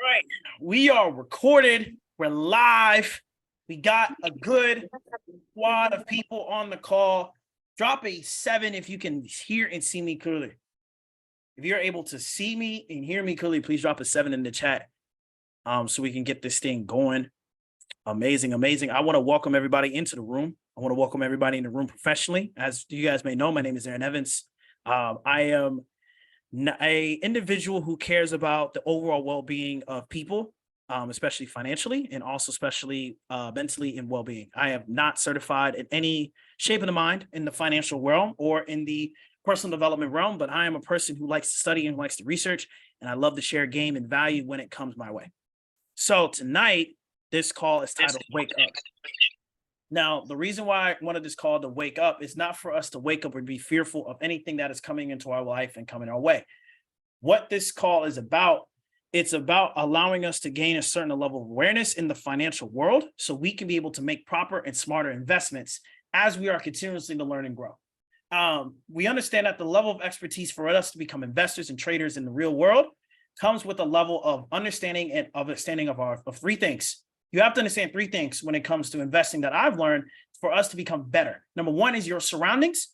right. We are recorded. We're live. We got a good squad of people on the call. Drop a 7 if you can hear and see me clearly. If you're able to see me and hear me clearly, please drop a 7 in the chat so we can get this thing going. Amazing. I want to welcome everybody into the room. I want to welcome everybody in the room professionally. As you guys may know, my name is Aaron Evans. I am a individual who cares about the overall well-being of people, especially financially, and also especially mentally and well-being. I am not certified in any shape of the mind in the financial realm or in the personal development realm, but I am a person who likes to study and likes to research, and I love to share game and value when it comes my way. So tonight, this call is titled Wake Up. Now, the reason why I wanted this call to wake up is not for us to wake up and be fearful of anything that is coming into our life and coming our way. What this call is about, it's about allowing us to gain a certain level of awareness in the financial world so we can be able to make proper and smarter investments as we are continuously to learn and grow. We understand that the level of expertise for us to become investors and traders in the real world comes with a level of understanding of three things. You have to understand three things when it comes to investing that I've learned for us to become better. Number one is your surroundings,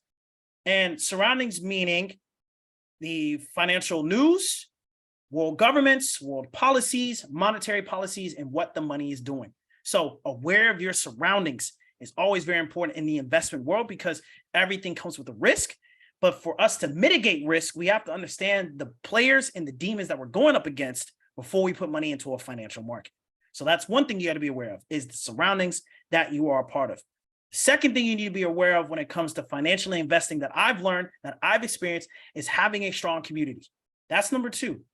and surroundings meaning the financial news, world governments, world policies, monetary policies, and what the money is doing. So aware of your surroundings is always very important in the investment world because everything comes with a risk. But for us to mitigate risk, we have to understand the players and the demons that we're going up against before we put money into a financial market. So that's one thing you got to be aware of is the surroundings that you are a part of. Second thing you need to be aware of when it comes to financially investing that I've learned, that I've experienced, is having a strong community. That's number two,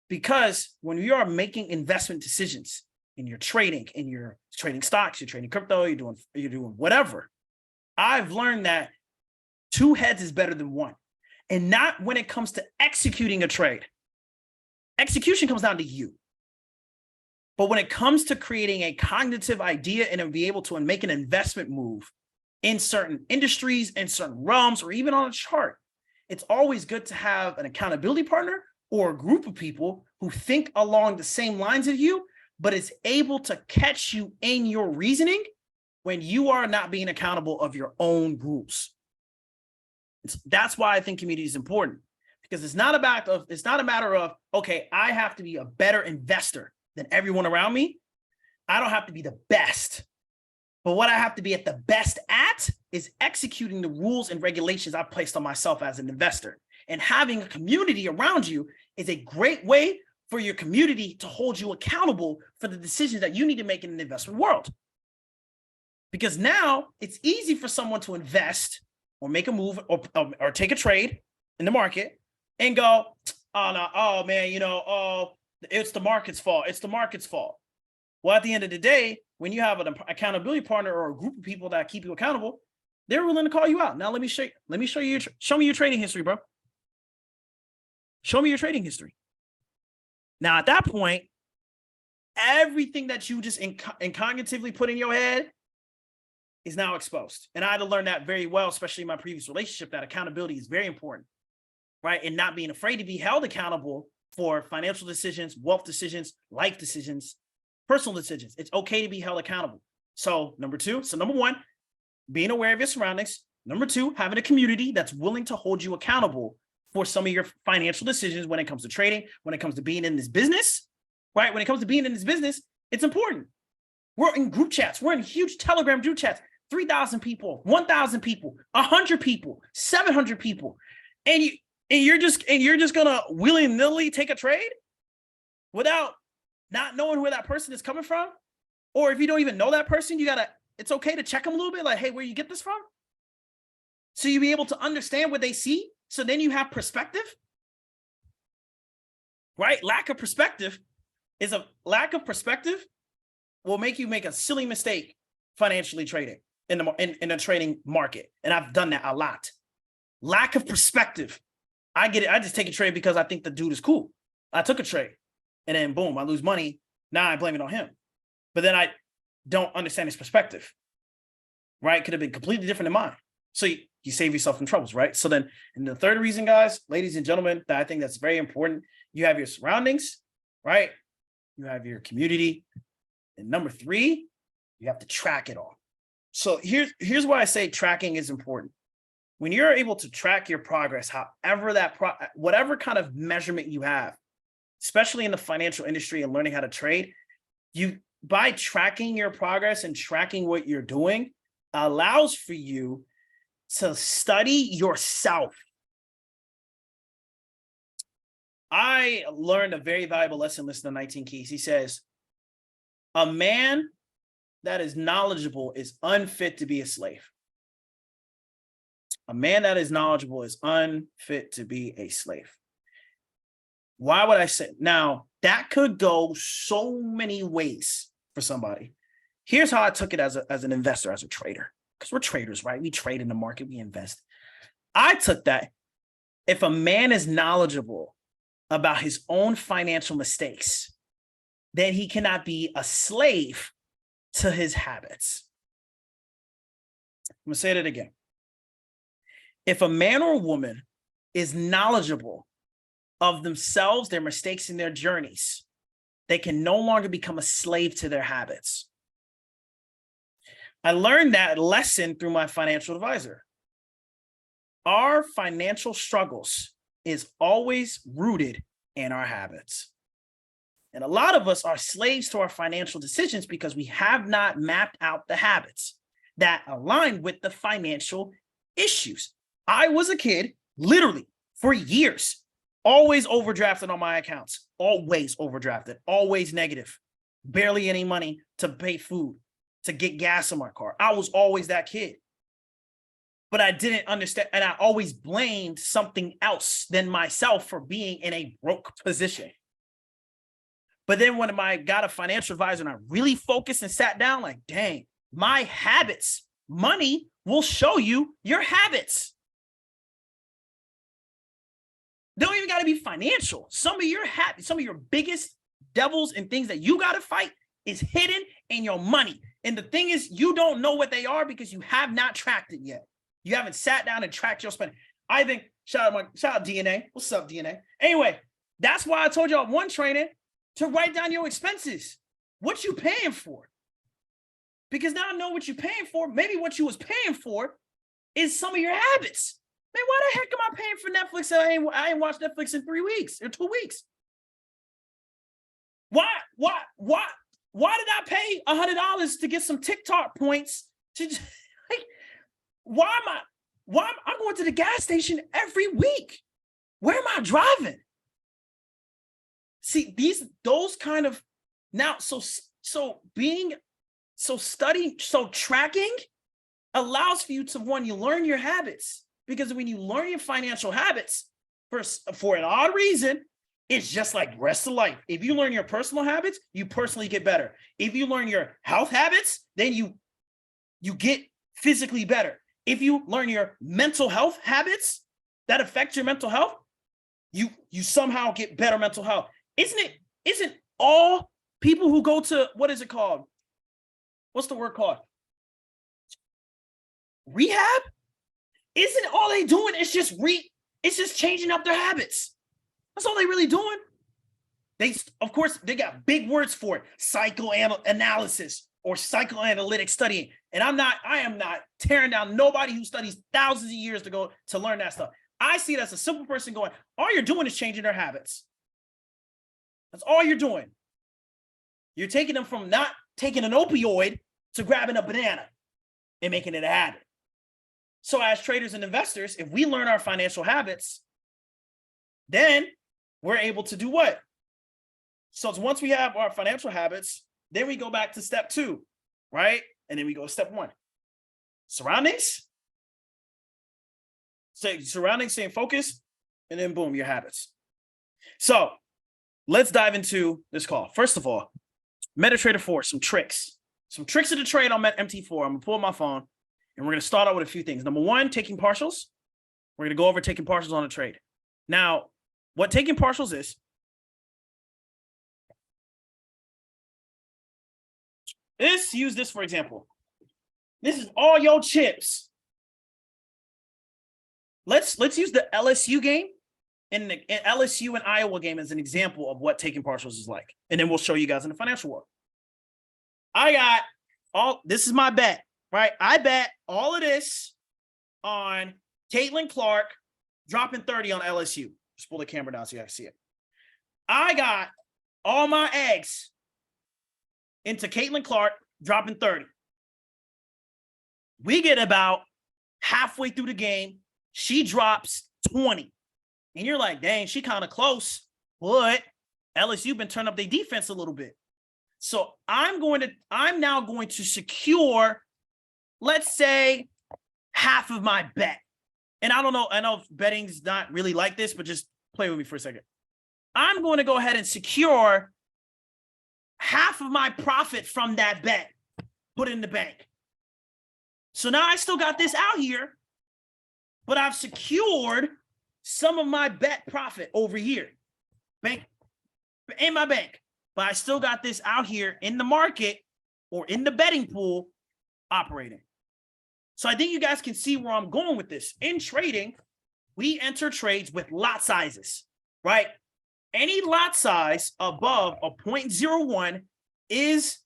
because when you are making investment decisions and you're trading stocks, you're trading crypto, you're doing whatever, I've learned that 2 heads is better than 1, and not when it comes to executing a trade. Execution comes down to you. But when it comes to creating a cognitive idea and be able to make an investment move in certain industries, in certain realms, or even on a chart, it's always good to have an accountability partner or a group of people who think along the same lines as you, but is able to catch you in your reasoning when you are not being accountable of your own rules. That's why I think community is important, because it's not a matter of, okay, I have to be a better investor than everyone around me. I don't have to be the best, but what I have to be at the best at is executing the rules and regulations I've placed on myself as an investor. And having a community around you is a great way for your community to hold you accountable for the decisions that you need to make in the investment world. Because now it's easy for someone to invest or make a move or take a trade in the market and go, oh no, oh man, it's the market's fault. It's the market's fault. Well, at the end of the day, when you have an accountability partner or a group of people that keep you accountable, they're willing to call you out. Now, show me your trading history, bro. Show me your trading history. Now, at that point, everything that you just cognitively put in your head is now exposed. And I had to learn that very well, especially in my previous relationship, that accountability is very important, right? And not being afraid to be held accountable for financial decisions, wealth decisions, life decisions, personal decisions. It's okay to be held accountable. So number one, being aware of your surroundings. Number two, having a community that's willing to hold you accountable for some of your financial decisions when it comes to trading, when it comes to being in this business, right? When it comes to being in this business, it's important. We're in group chats. We're in huge Telegram group chats, 3,000 people, 1,000 people, 100 people, 700 people. And you're just gonna willy-nilly take a trade without not knowing where that person is coming from? Or if you don't even know that person, it's okay to check them a little bit, like, hey, where you get this from? So you be able to understand what they see. So then you have perspective, right? Lack of perspective will make you make a silly mistake financially trading in a trading market. And I've done that a lot. Lack of perspective. I get it. I just take a trade because I think the dude is cool. I took a trade and then boom, I lose money. Now I blame it on him. But then I don't understand his perspective, right? Could have been completely different than mine. So you save yourself from troubles, right? So then, and the third reason, guys, ladies and gentlemen, that I think that's very important, you have your surroundings, right? you have your community, and number 3, you have to track it all. So here's why I say tracking is important. When you're able to track your progress, however whatever kind of measurement you have, especially in the financial industry and learning how to trade, by tracking your progress and tracking what you're doing allows for you to study yourself. I learned a very valuable lesson listening to 19 Keys. He says, a man that is knowledgeable is unfit to be a slave. A man that is knowledgeable is unfit to be a slave. Why would I say? Now, that could go so many ways for somebody. Here's how I took it as an investor, as a trader, because we're traders, right? We trade in the market, we invest. I took that. If a man is knowledgeable about his own financial mistakes, then he cannot be a slave to his habits. I'm going to say that again. If a man or a woman is knowledgeable of themselves, their mistakes, and their journeys, they can no longer become a slave to their habits. I learned that lesson through my financial advisor. Our financial struggles is always rooted in our habits. And a lot of us are slaves to our financial decisions because we have not mapped out the habits that align with the financial issues. I was a kid, literally, for years, always overdrafted on my accounts, always overdrafted, always negative, barely any money to pay food, to get gas in my car. I was always that kid. But I didn't understand, and I always blamed something else than myself for being in a broke position. But then when I got a financial advisor and I really focused and sat down, like, dang, my habits, money will show you your habits. They don't even got to be financial. Some of your biggest devils and things that you got to fight is hidden in your money. And the thing is, you don't know what they are because you have not tracked it yet. You haven't sat down and tracked your spending. I think, shout out DNA. What's up, DNA? Anyway, that's why I told y'all one training to write down your expenses. What you paying for? Because now I know what you're paying for. Maybe what you was paying for is some of your habits. Man, why the heck am I paying for Netflix and I ain't watched Netflix in 3 weeks or 2 weeks? Why did I pay $100 to get some TikTok points to like, why am I going to the gas station every week? Where am I driving? See, those kind of now, tracking allows for you to, one, you learn your habits, because when you learn your financial habits for an odd reason, it's just like rest of life. If you learn your personal habits, you personally get better. If you learn your health habits, then you get physically better. If you learn your mental health habits that affect your mental health, you somehow get better mental health. Isn't all people who go to, what is it called? What's the word called? Rehab? Isn't all they doing is just changing up their habits? That's all they really doing. Of course, they got big words for it, psychoanalysis or psychoanalytic studying. And I am not tearing down nobody who studies thousands of years to learn that stuff. I see it as a simple person going, all you're doing is changing their habits. That's all you're doing. You're taking them from not taking an opioid to grabbing a banana and making it a habit. So as traders and investors, if we learn our financial habits, then we're able to do what? So once we have our financial habits, then we go back to step 2, right? And then we go to step 1. Surroundings. Surroundings, staying focused, and then boom, your habits. So let's dive into this call. First of all, MetaTrader 4, some tricks of the trade on MT4. I'm gonna pull up my phone and we're gonna start out with a few things. Number 1, taking partials. We're gonna go over taking partials on a trade. Now, what taking partials is, use this for example. This is all your chips. Let's use the LSU game in the LSU and Iowa game as an example of what taking partials is like. And then we'll show you guys in the financial world. I got this is my bet, right? I bet all of this on Caitlin Clark dropping 30 on LSU. Just pull the camera down so you guys see it. I got all my eggs into Caitlin Clark dropping 30. We get about halfway through the game. She drops 20. And you're like, dang, she kind of close. But LSU been turning up their defense a little bit. So I'm now going to secure, let's say, half of my bet. And I don't know, I know betting's not really like this, but just play with me for a second. I'm going to go ahead and secure half of my profit from that bet, put it in the bank. So now I still got this out here, but I've secured some of my bet profit over here, bank in my bank. But I still got this out here in the market or in the betting pool operating. So I think you guys can see where I'm going with this. In trading, we enter trades with lot sizes, right? Any lot size above a 0.01 is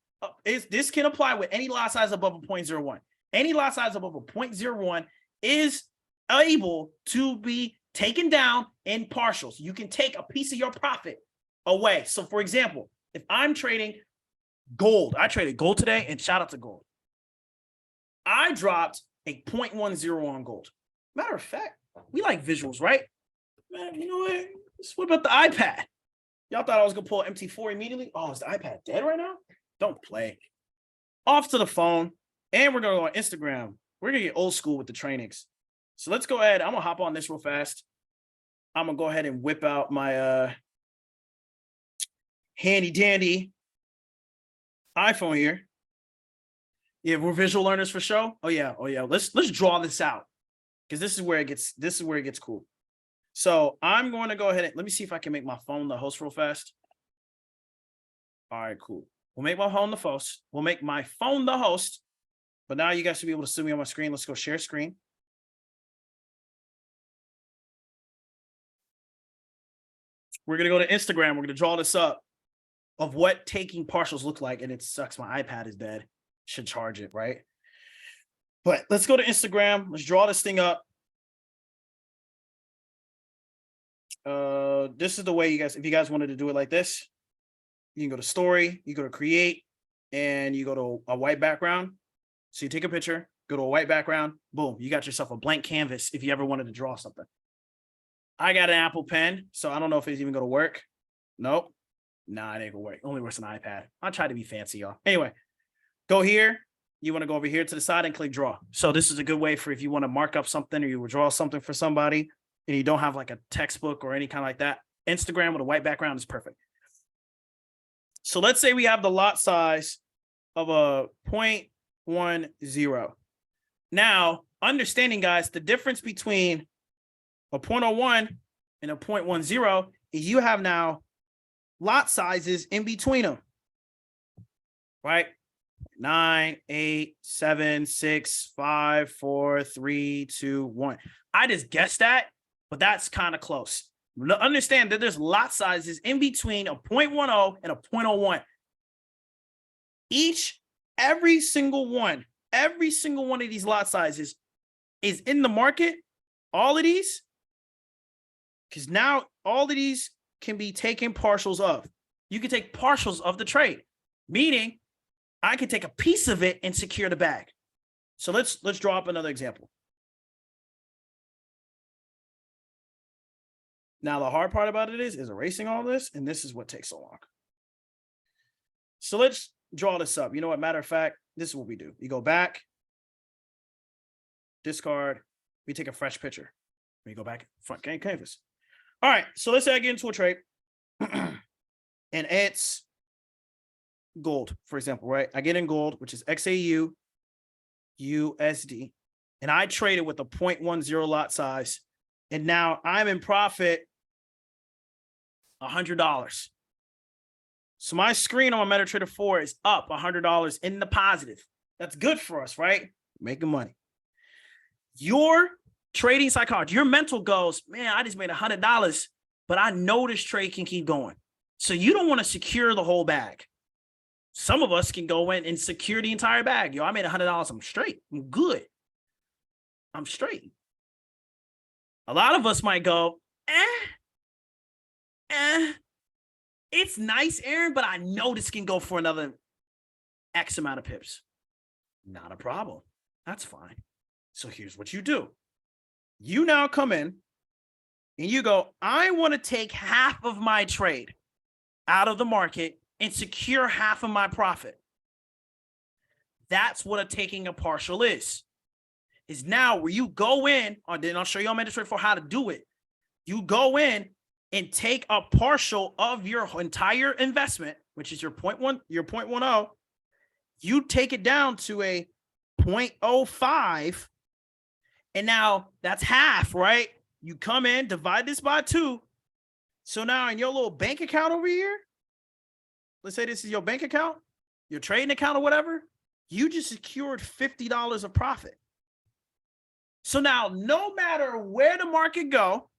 this can apply with any lot size above a 0.01. Any lot size above a 0.01 is able to be taken down in partials. You can take a piece of your profit away. So for example, if I'm trading gold, I traded gold today, and shout out to gold. I dropped a 0.10 on gold. Matter of fact, we like visuals, right? Man, you know what? What about the iPad? Y'all thought I was going to pull MT4 immediately? Oh, is the iPad dead right now? Don't play. Off to the phone, and we're going to go on Instagram. We're going to get old school with the trainings. So let's go ahead. I'm going to hop on this real fast. I'm going to go ahead and whip out my handy dandy iPhone here. Yeah, we're visual learners for show. Oh yeah. Let's draw this out, because this is where it gets cool. So I'm going to go ahead and let me see if I can make my phone the host real fast. All right, cool. We'll make my phone the host. We'll make my phone the host. But now you guys should be able to see me on my screen. Let's go share screen. We're gonna go to Instagram. We're gonna draw this up of what taking partials look like. And it sucks. My iPad is dead. Should charge it, right? But let's go to Instagram. Let's draw this thing up. This is the way you guys, if you guys wanted to do it like this, you can go to story, you go to create, and you go to a white background. So you take a picture, go to a white background, boom, you got yourself a blank canvas if you ever wanted to draw something. I got an Apple Pen, so I don't know if it's even going to work. Nope. Nah, it ain't gonna work. Only works on an iPad. I try to be fancy, y'all. Anyway, go here. You want to go over here to the side and click draw. So this is a good way for if you want to mark up something or you will draw something for somebody and you don't have like a textbook or any kind of like that. Instagram with a white background is perfect. So let's say we have the lot size of a 0.10. Now, understanding, guys, the difference between a 0.01 and a 0.10 is you have now lot sizes in between them, right? 9, 8, 7, 6, 5, 4, 3, 2, 1. I just guessed that, but that's kind of close. Understand that there's lot sizes in between a 0.10 and a 0.01. Every single one of these lot sizes is in the market. All of these, because now all of these can be taken partials of. You can take partials of the trade, meaning I can take a piece of it and secure the bag. So let's draw up another example. Now, the hard part about it is erasing all this, and this is what takes so long. So let's draw this up. You know what? Matter of fact, this is what we do. You go back, discard, we take a fresh picture. We go back, front canvas. All right, so let's say I get into a trade, and it's gold, for example, right? I get in gold, which is XAU, USD, and I traded with a 0.10 lot size, and now I'm in profit $100. So my screen on my MetaTrader 4 is up $100 in the positive. That's good for us, right? Making money. Your trading psychology. Your mental goes, man, I just made $100, but I know this trade can keep going. So you don't want to secure the whole bag. Some of us can go in and secure the entire bag. Yo, I made $100. I'm straight. I'm good. I'm straight. A lot of us might go, it's nice, Aaron, but I know this can go for another X amount of pips. Not a problem. That's fine. So here's what you do. You now come in and you go, I want to take half of my trade out of the market and secure half of my profit. That's what a taking a partial is now where you go in, or then I'll show you on mandatory for how to do it. You go in and take a partial of your entire investment, which is your 0.10. You take it down to a 0.05. And now that's half, right? You come in, divide this by 2. So now in your little bank account over here, let's say this is your bank account, your trading account or whatever, you just secured $50 of profit. So now no matter where the market go,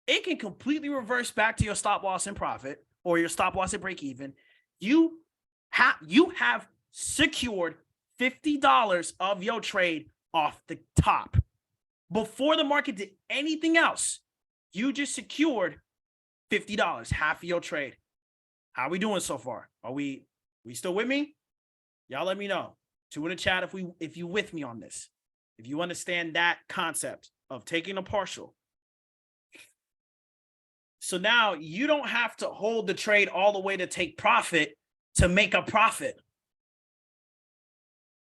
it can completely reverse back to your stop loss and profit or your stop loss and break even. You have secured $50 of your trade off the top. Before the market did anything else, you just secured $50, half of your trade. How are we doing so far? Are we still with me? Y'all let me know. 2 in the chat if you with me on this. If you understand that concept of taking a partial. So now you don't have to hold the trade all the way to take profit to make a profit.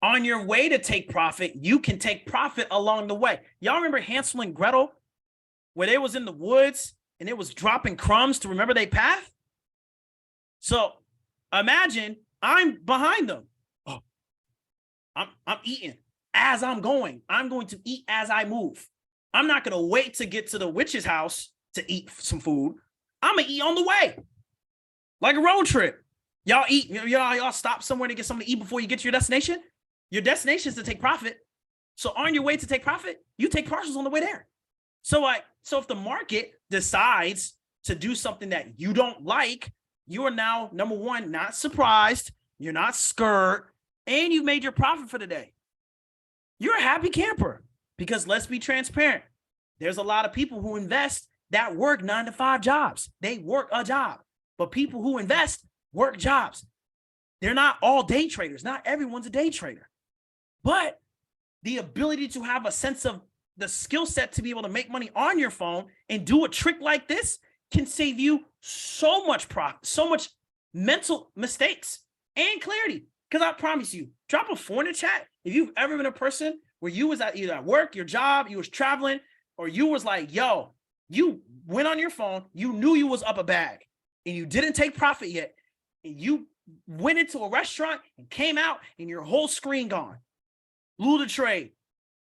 On your way to take profit, you can take profit along the way. Y'all remember Hansel and Gretel, where they was in the woods and it was dropping crumbs to remember their path? So imagine I'm behind them. Oh, I'm eating as I'm going. I'm going to eat as I move. I'm not going to wait to get to the witch's house to eat some food. I'm going to eat on the way. Like a road trip. Y'all eat, y'all stop somewhere to get something to eat before you get to your destination. Your destination is to take profit. So on your way to take profit, you take partials on the way there. So if the market decides to do something that you don't like, you are now, number one, not surprised. You're not scared. And you've made your profit for the day. You're a happy camper because let's be transparent. There's a lot of people who invest that work 9-to-5 jobs. They work a job, but people who invest work jobs. They're not all day traders. Not everyone's a day trader, but the ability to have a sense of the skill set to be able to make money on your phone and do a trick like this can save you so much profit, so much mental mistakes and clarity. Because I promise you, drop a 4 in the chat if you've ever been a person where you was either at work, your job, you was traveling, or you was like, yo, you went on your phone, you knew you was up a bag and you didn't take profit yet. And you went into a restaurant and came out and your whole screen gone. Blew the trade.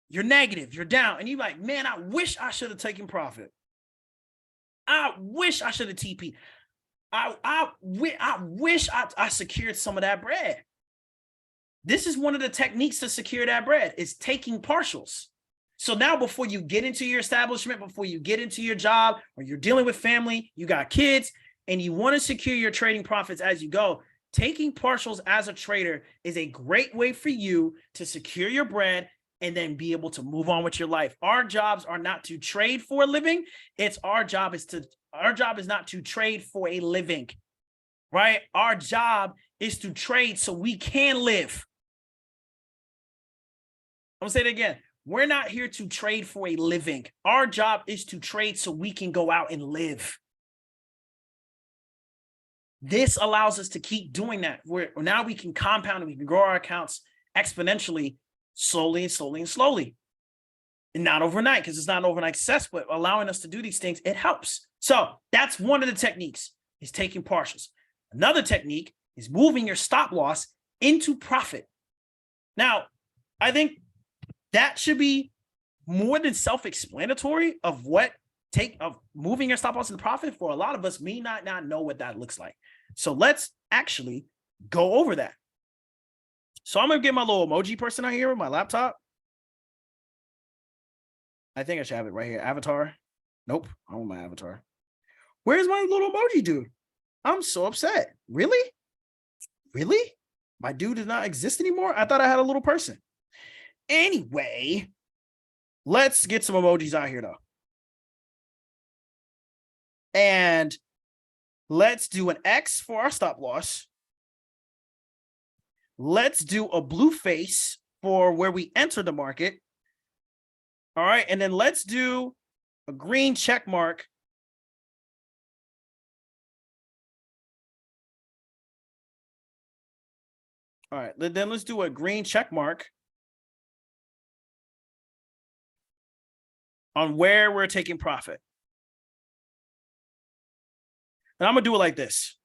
You're negative, you're down. And you're like, man, I wish I should have taken profit. I wish I should have TP. I wish I secured some of that bread. This is one of the techniques to secure that bread is taking partials. So now before you get into your establishment, before you get into your job, or you're dealing with family, you got kids, and you want to secure your trading profits as you go, taking partials as a trader is a great way for you to secure your bread and then be able to move on with your life. Our jobs are not to trade for a living. Our job is not to trade for a living, right? Our job is to trade so we can live. I'm gonna say it again. We're not here to trade for a living. Our job is to trade so we can go out and live. This allows us to keep doing that. Now we can compound and we can grow our accounts exponentially, slowly and slowly and slowly. And not overnight, because it's not an overnight success, but allowing us to do these things, it helps. So that's one of the techniques, is taking partials. Another technique is moving your stop loss into profit. Now, I think that should be more than self-explanatory of moving your stop loss into profit. For a lot of us, may not know what that looks like. So let's actually go over that. So I'm going to get my little emoji person out here with my laptop. I think I should have it right here. Avatar. Nope. I want my avatar. Where's my little emoji dude? I'm so upset. Really? Really? My dude does not exist anymore? I thought I had a little person. Anyway, let's get some emojis out here, though. And let's do an X for our stop loss. Let's do a blue face for where we enter the market. All right. And then let's do a green check mark. All right. Then let's do a green check mark on where we're taking profit. And I'm going to do it like this.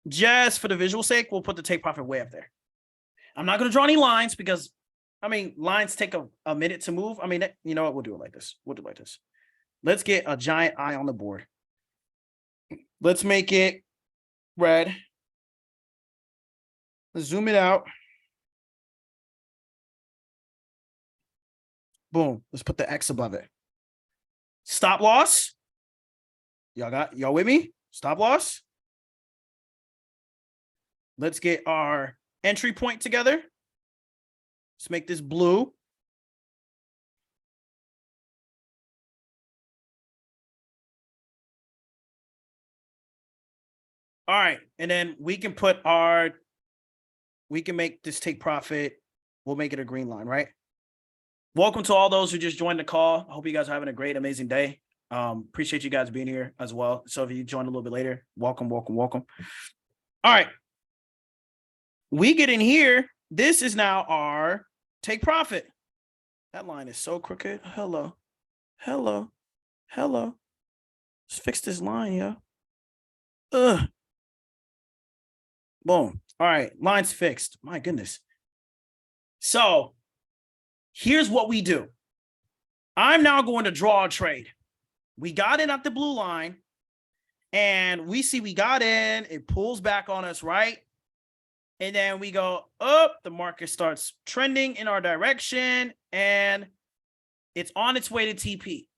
Just for the visual sake, we'll put the take profit way up there. I'm not going to draw any lines because, I mean, lines take a minute to move. I mean, you know what? We'll do it like this. We'll do it like this. Let's get a giant eye on the board. Let's make it red. Let's zoom it out. Boom. Let's put the X above it. Stop loss. Y'all with me? Stop loss. Let's get our entry point together. Let's make this blue. All right. And then we can make this take profit. We'll make it a green line, right? Welcome to all those who just joined the call. I hope you guys are having a great, amazing day. Appreciate you guys being here as well. So if you joined a little bit later, welcome. All right. We get in here. This is now our take profit. That line is so crooked. Hello. Let's fix this line, yo. Boom. All right. Line's fixed. My goodness. So here's what we do. I'm now going to draw a trade. We got in at the blue line and we see we got in, it pulls back on us, right? And then we go up, the market starts trending in our direction and it's on its way to TP.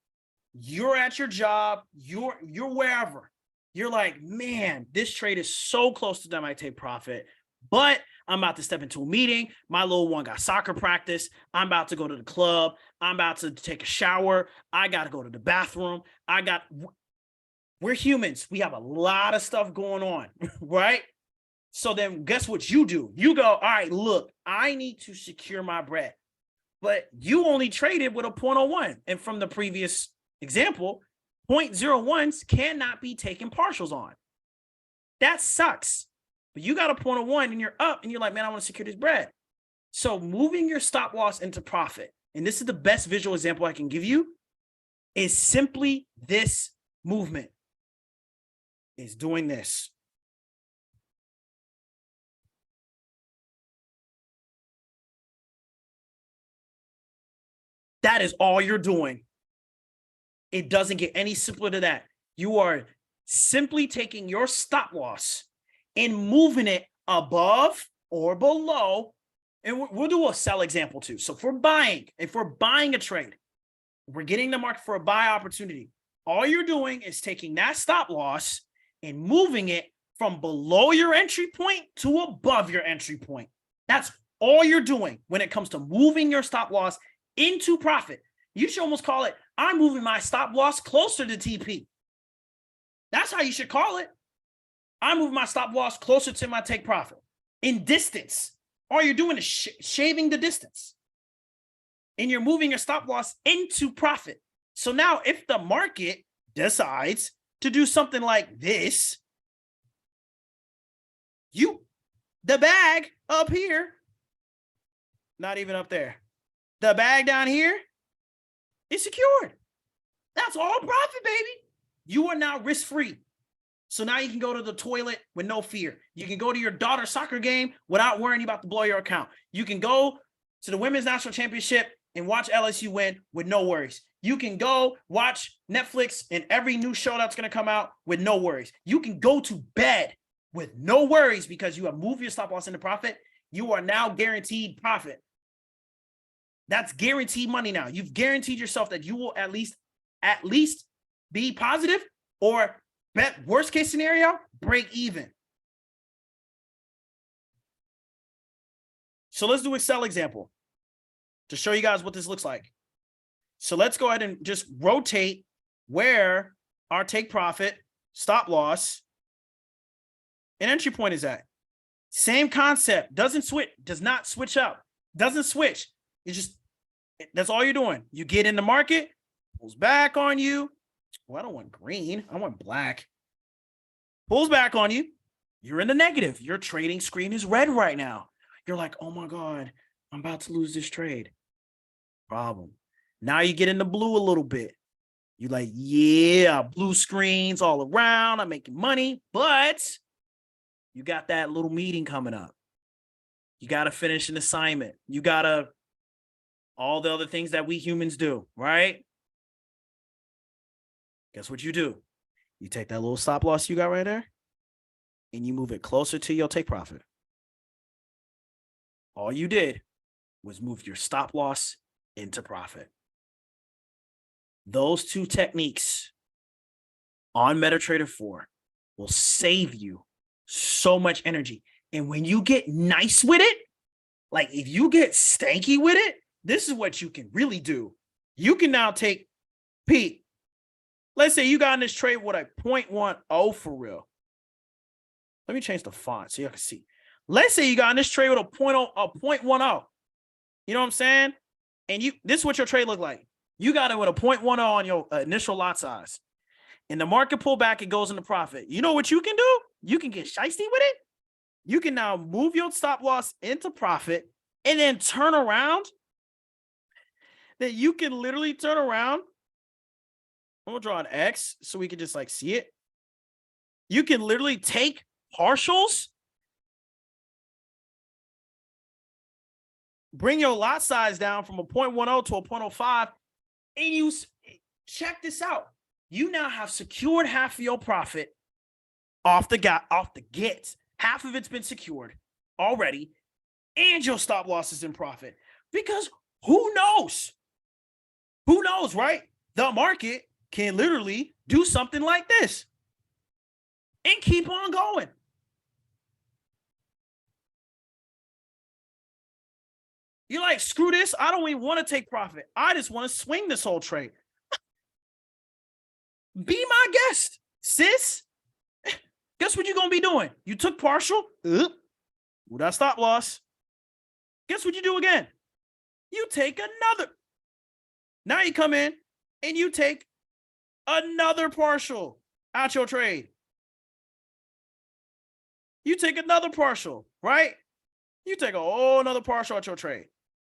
You're at your job, you're wherever. You're like, man, this trade is so close to my take profit, but I'm about to step into a meeting. My little one got soccer practice. I'm about to go to the club. I'm about to take a shower. I got to go to the bathroom. We're humans. We have a lot of stuff going on, right? So then guess what you do? You go, all right, look, I need to secure my bread, but you only traded with a 0.01. And from the previous example, 0.01s cannot be taken partials on. That sucks. But you got a 0.01 and you're up and you're like, man, I want to secure this bread. So moving your stop loss into profit, and this is the best visual example I can give you, is simply this movement. Is doing this. That is all you're doing. It doesn't get any simpler than that. You are simply taking your stop loss and moving it above or below. And we'll do a sell example too. So if we're buying a trade, we're getting the market for a buy opportunity. All you're doing is taking that stop loss and moving it from below your entry point to above your entry point. That's all you're doing when it comes to moving your stop loss into profit. You should almost call it, I'm moving my stop loss closer to TP. That's how you should call it. I move my stop loss closer to my take profit in distance. All you're doing is shaving the distance. And you're moving your stop loss into profit. So now if the market decides to do something like this, the bag up here, not even up there, the bag down here is secured. That's all profit, baby. You are now risk-free. So now you can go to the toilet with no fear. You can go to your daughter's soccer game without worrying about to blow your account. You can go to the Women's National Championship and watch LSU win with no worries. You can go watch Netflix and every new show that's going to come out with no worries. You can go to bed with no worries because you have moved your stop loss into profit. You are now guaranteed profit. That's guaranteed money now. You've guaranteed yourself that you will at least be positive, or bet worst case scenario, break even. So let's do an Excel example to show you guys what this looks like. So let's go ahead and just rotate where our take profit, stop loss, and entry point is at. Same concept, does not switch up, doesn't switch. It's just, that's all you're doing. You get in the market, pulls back on you. Well, I don't want green, I want black. Pulls back on you. You're in the negative. Your trading screen is red right now. You're like, oh my God, I'm about to lose this trade. Problem. Now you get in the blue a little bit. You're like, yeah, blue screens all around. I'm making money, but you got that little meeting coming up. You got to finish an assignment. You got to, all the other things that we humans do, right? Guess what you do? You take that little stop loss you got right there and you move it closer to your take profit. All you did was move your stop loss into profit. Those two techniques on MetaTrader 4 will save you so much energy. And when you get nice with it, like if you get stanky with it, this is what you can really do. You can now take, Pete, let's say you got in this trade with a 0.10 for real. Let me change the font so you can see. Let's say you got in this trade with a 0.10. You know what I'm saying? And this is what your trade look like. You got it with a 0.10 on your initial lot size. And the market pull back, it goes into profit. You know what you can do? You can get shiesty with it. You can now move your stop loss into profit and then turn around. That you can literally turn around. I'm gonna draw an X so we can just like see it. You can literally take partials, bring your lot size down from a 0.10 to a 0.05, and you check this out. You now have secured half of your profit off the get. Half of it's been secured already, and your stop loss is in profit. Because who knows? Who knows, right? The market can literally do something like this and keep on going. You're like, screw this. I don't even want to take profit. I just want to swing this whole trade. Be my guest, sis. Guess what you're going to be doing? You took partial. With that stop loss. Guess what you do again? You take another. Now you come in and you take another partial out your trade. You take another partial, right? You take a whole another partial out your trade.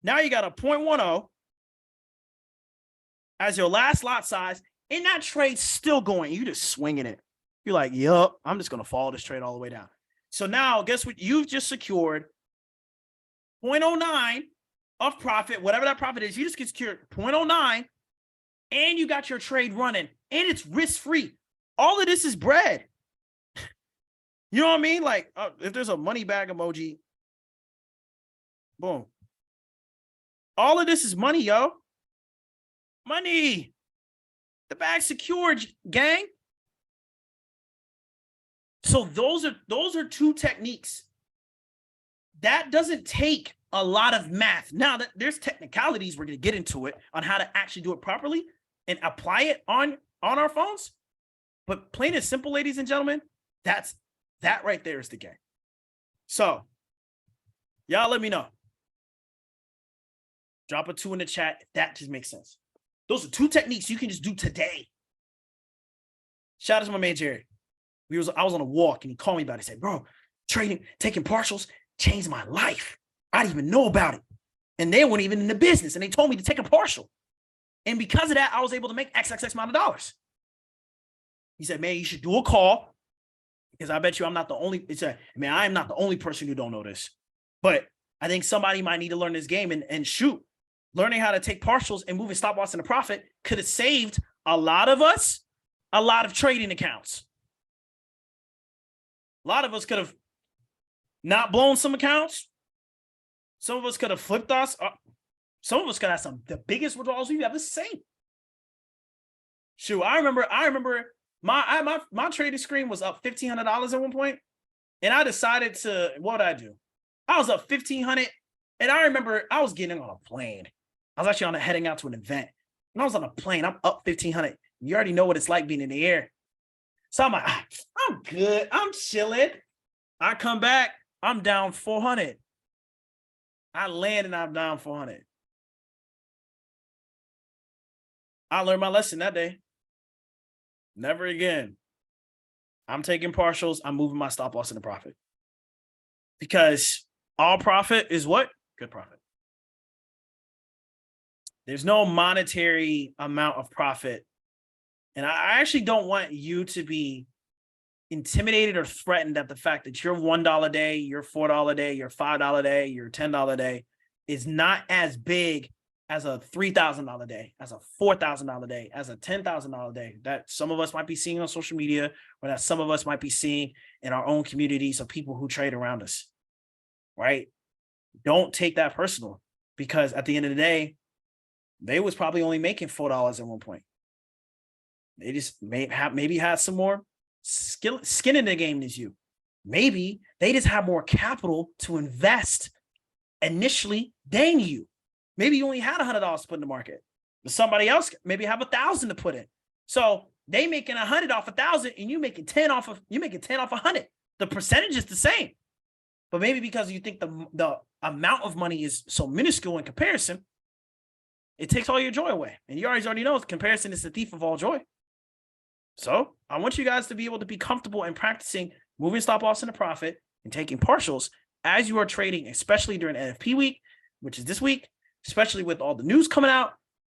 Now you got a 0.10 as your last lot size, and that trade's still going. You just swinging it. You're like, yup, I'm just going to follow this trade all the way down. So now guess what? You've just secured 0.09 of profit, whatever that profit is. You just get secured 0.09 and you got your trade running and it's risk-free. All of this is bread. You know what I mean? Like if there's a money bag emoji, boom. All of this is money, yo. Money. The bag's secured, gang. So those are two techniques. That doesn't take a lot of math. Now, there's technicalities, we're going to get into it on how to actually do it properly and apply it on our phones. But plain and simple, ladies and gentlemen, that right there is the game. So y'all let me know. Drop a 2 in the chat if that just makes sense. Those are two techniques you can just do today. Shout out to my man, Jerry. I was on a walk and he called me about it. He said, bro, trading, taking partials changed my life. I didn't even know about it. And they weren't even in the business and they told me to take a partial. And because of that, I was able to make XXX amount of dollars. He said, man, you should do a call because I bet you I'm not the only, I am not the only person who don't know this, but I think somebody might need to learn this game and shoot. Learning how to take partials and moving stop loss into profit could have saved a lot of us a lot of trading accounts. A lot of us could have not blown some accounts. Some of us could have flipped us. Some of us could have the biggest withdrawals we've ever seen. Shoot, I remember my trading screen was up $1,500 at one point, and I decided to, what did I do? I was up $1,500, and I remember I was getting on a plane. I was actually heading out to an event, and I was on a plane. I'm up $1,500. You already know what it's like being in the air. So I'm like, I'm good. I'm chilling. I come back. I'm down 400. I land and I'm down 400. I learned my lesson that day. Never again. I'm taking partials. I'm moving my stop loss into profit. Because all profit is what? Good profit. There's no monetary amount of profit. And I actually don't want you to be intimidated or threatened at the fact that your $1 a day, your $4 a day, your $5 a day, your $10 a day is not as big as a $3,000 a day, as a $4,000 a day, as a $10,000 a day that some of us might be seeing on social media, or that some of us might be seeing in our own communities of people who trade around us, right? Don't take that personal, because at the end of the day, they was probably only making $4 at one point. They just maybe had some more skin in the game than you. Maybe they just have more capital to invest initially than you. Maybe you only had $100 to put in the market, but somebody else maybe have $1,000 to put in. So they making 100 off 1,000, and you making 10 off 100. The percentage is the same, but maybe because you think the amount of money is so minuscule in comparison, it takes all your joy away. And you already know comparison is the thief of all joy. So I want you guys to be able to be comfortable in practicing moving stop loss into profit and taking partials as you are trading, especially during NFP week, which is this week, especially with all the news coming out.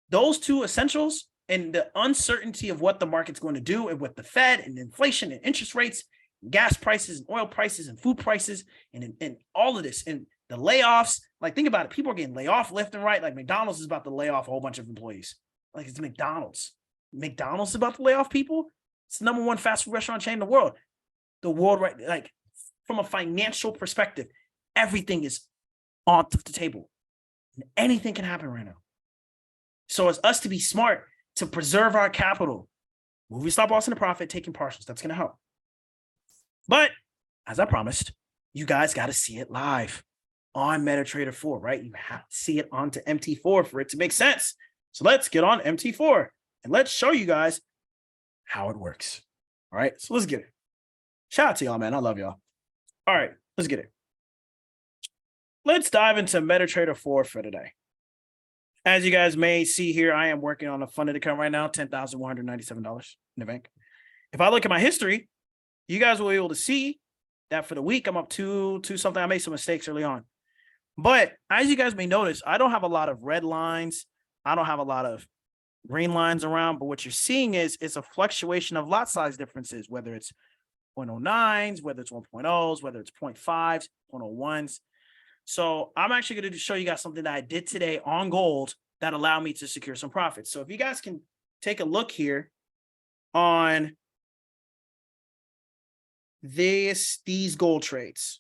Those two essentials and the uncertainty of what the market's going to do, and with the Fed and inflation and interest rates, and gas prices and oil prices and food prices and all of this, and the layoffs. Like, think about it. People are getting laid off left and right. Like, McDonald's is about to lay off a whole bunch of employees. Like, it's McDonald's. McDonald's is about to lay off people. It's the #1 fast food restaurant chain in the world. The world, right? Like, from a financial perspective, everything is on the table. And anything can happen right now. So it's us to be smart, to preserve our capital, moving stop loss into profit, taking partials. That's going to help. But as I promised, you guys got to see it live on MetaTrader 4, right? You have to see it onto MT4 for it to make sense. So let's get on MT4 and let's show you guys how it works. All right, so let's get it. Shout out to y'all, man. I love y'all. All right, let's get it. Let's dive into MetaTrader 4 for today. As you guys may see here, I am working on a funded account right now, $10,197 in the bank. If I look at my history, you guys will be able to see that for the week, I'm up to something. I made some mistakes early on. But as you guys may notice, I don't have a lot of red lines. I don't have a lot of green lines around. But what you're seeing is it's a fluctuation of lot size differences, whether it's 0.09s, whether it's 1.0s, whether it's 0.5s, 0.01s. So I'm actually going to show you guys something that I did today on gold that allowed me to secure some profits. So if you guys can take a look here on these gold trades.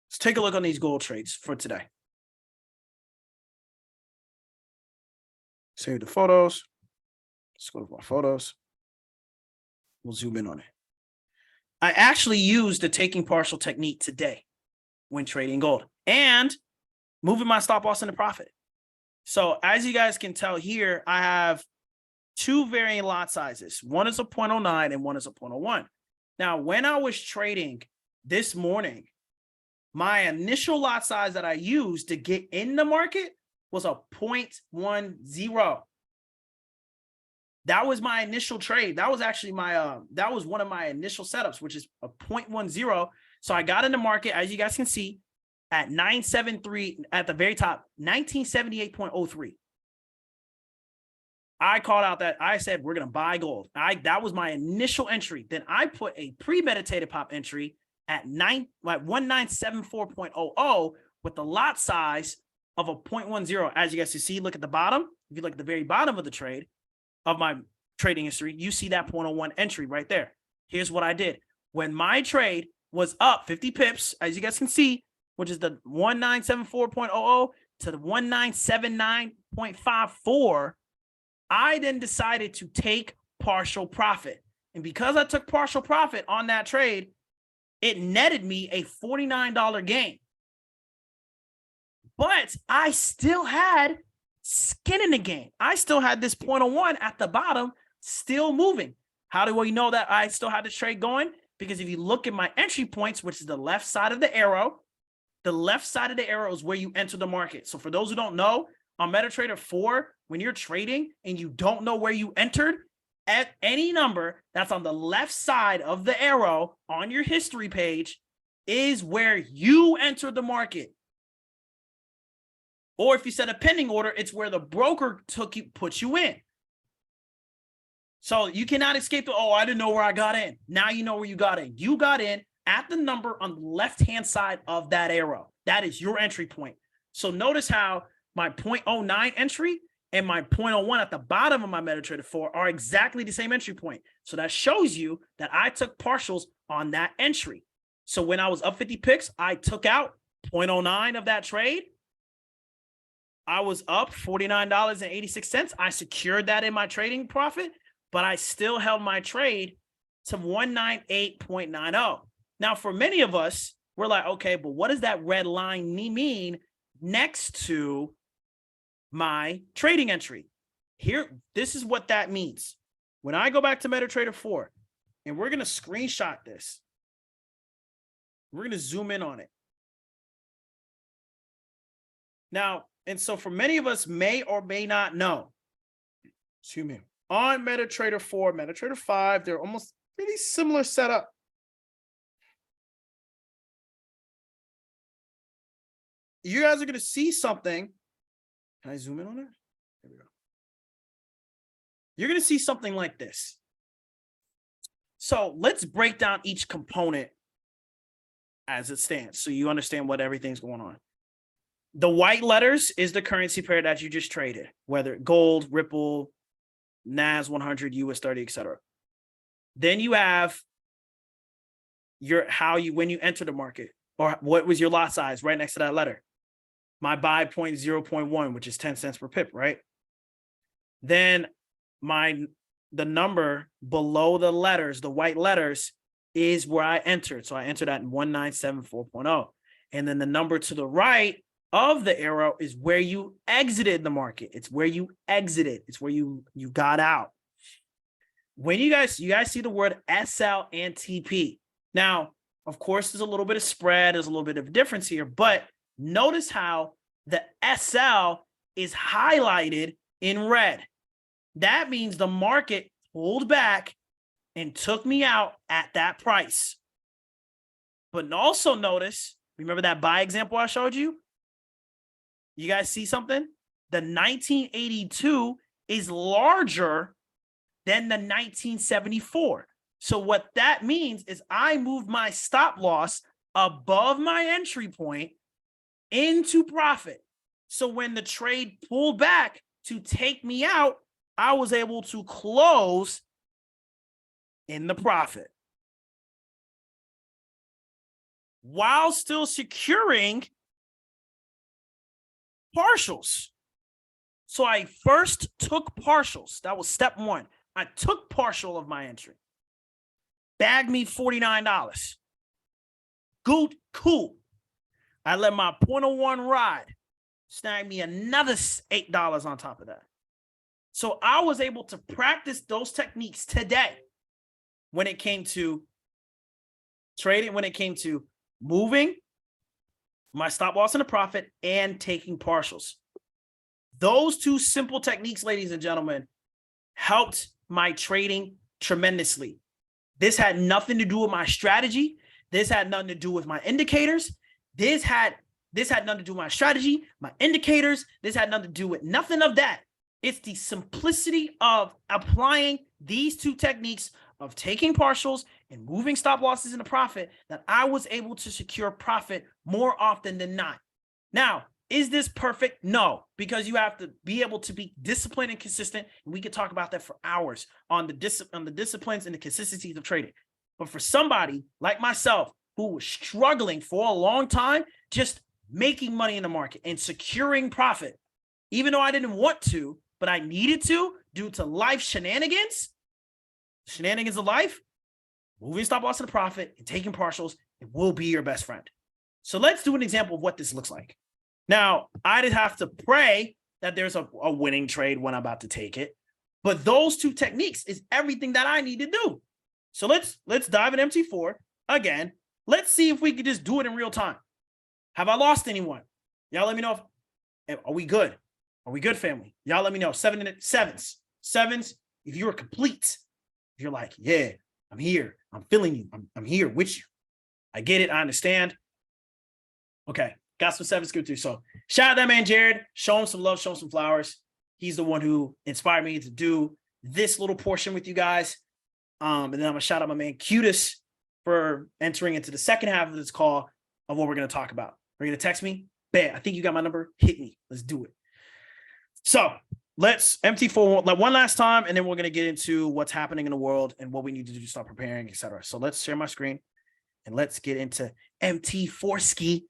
Let's take a look on these gold trades for today. Save the photos. Let's go to my photos. We'll zoom in on it. I actually used the taking partial technique today when trading gold and moving my stop loss into profit. So as you guys can tell here, I have two varying lot sizes. One is a 0.09 and one is a 0.01. Now, when I was trading this morning, my initial lot size that I used to get in the market was a 0.10. That was my initial trade. That was actually my, that was one of my initial setups, which is a 0.10. So I got in the market, as you guys can see, at 973 at the very top, 1978.03. I called out that I said, we're going to buy gold. That was my initial entry. Then I put a premeditated pop entry at 1974.00 with the lot size of a 0.10. As you guys can see, look at the bottom. If you look at the very bottom of the trade, of my trading history, you see that 0.01 entry right there. Here's what I did. When my trade was up 50 pips, as you guys can see, which is the 1974.00 to the 1979.54, I then decided to take partial profit. And because I took partial profit on that trade, it netted me a $49 gain. But I still had skin in the game. I still had this 0.01 at the bottom still moving. How do we know that I still had the trade going? Because if you look at my entry points, which is the left side of the arrow is where you enter the market. So for those who don't know, on MetaTrader 4, when you're trading and you don't know where you entered, at any number that's on the left side of the arrow on your history page is where you entered the market. Or if you set a pending order, it's where the broker put you in. So you cannot escape the, oh, I didn't know where I got in. Now you know where you got in. You got in at the number on the left-hand side of that arrow. That is your entry point. So notice how my 0.09 entry and my 0.01 at the bottom of my MetaTrader 4 are exactly the same entry point. So that shows you that I took partials on that entry. So when I was up 50 picks, I took out 0.09 of that trade. I was up $49.86. I secured that in my trading profit, but I still held my trade to 198.90. Now, for many of us, we're like, okay, but what does that red line mean next to my trading entry? Here, this is what that means. When I go back to MetaTrader 4, and we're going to screenshot this, we're going to zoom in on it. Now, and so for many of us may or may not know, excuse me, on MetaTrader 4, MetaTrader 5, they're almost really similar setup. You guys are going to see something. Can I zoom in on it? There we go. You're going to see something like this. So let's break down each component as it stands so you understand what everything's going on. The white letters is the currency pair that you just traded, whether gold, Ripple, NAS 100, US 30, etc. Then you have your when you enter the market, or what was your lot size right next to that letter. My buy point 0.1, which is 10 cents per pip, right? Then the number below the letters, the white letters, is where I entered. So I entered at 1974.0. And then the number to the right of the arrow is where you exited the market. It's where you exited. It's where you got out. When you guys see the word SL and TP. Now, of course, there's a little bit of spread. There's a little bit of difference here, but notice how the SL is highlighted in red. That means the market pulled back and took me out at that price. But also notice, remember that buy example I showed you? You guys see something? The 1982 is larger than the 1974. So what that means is I moved my stop loss above my entry point into profit. So when the trade pulled back to take me out, I was able to close in the profit while still securing partials. So I first took partials. That was step one. I took partial of my entry. Bagged me $49. Good, cool. I let my 0.01 ride. Snag me another $8 on top of that. So I was able to practice those techniques today when it came to trading, when it came to moving my stop loss into profit and taking partials. Those two simple techniques, ladies and gentlemen, helped my trading tremendously. This had nothing to do with my strategy. This had nothing to do with my indicators. This had nothing to do with my strategy, my indicators. This had nothing to do with nothing of that. It's the simplicity of applying these two techniques of taking partials and moving stop losses into profit that I was able to secure profit more often than not. Now, is this perfect? No, because you have to be able to be disciplined and consistent. And we could talk about that for hours on the disciplines and the consistencies of trading. But for somebody like myself who was struggling for a long time, just making money in the market and securing profit, even though I didn't want to, but I needed to due to life shenanigans of life. Moving stop loss in the profit and taking partials, it will be your best friend. So let's do an example of what this looks like. Now, I did have to pray that there's a winning trade when I'm about to take it. But those two techniques is everything that I need to do. So let's dive in MT4 again. Let's see if we could just do it in real time. Have I lost anyone? Y'all let me know. Are we good? Are we good, family? Y'all let me know. Sevens. If you're complete, if you're like, yeah, I'm here. I'm feeling you. I'm here with you. I get it. I understand. Okay. Got some sevens good too. So shout out that man, Jared. Show him some love. Show him some flowers. He's the one who inspired me to do this little portion with you guys. And then I'm going to shout out my man, Cutis, for entering into the second half of this call of what we're going to talk about. Are you going to text me? Bet. I think you got my number. Hit me. Let's do it. So let's MT4 one last time, and then we're going to get into what's happening in the world and what we need to do to start preparing, etc. So let's share my screen and let's get into MT4 ski,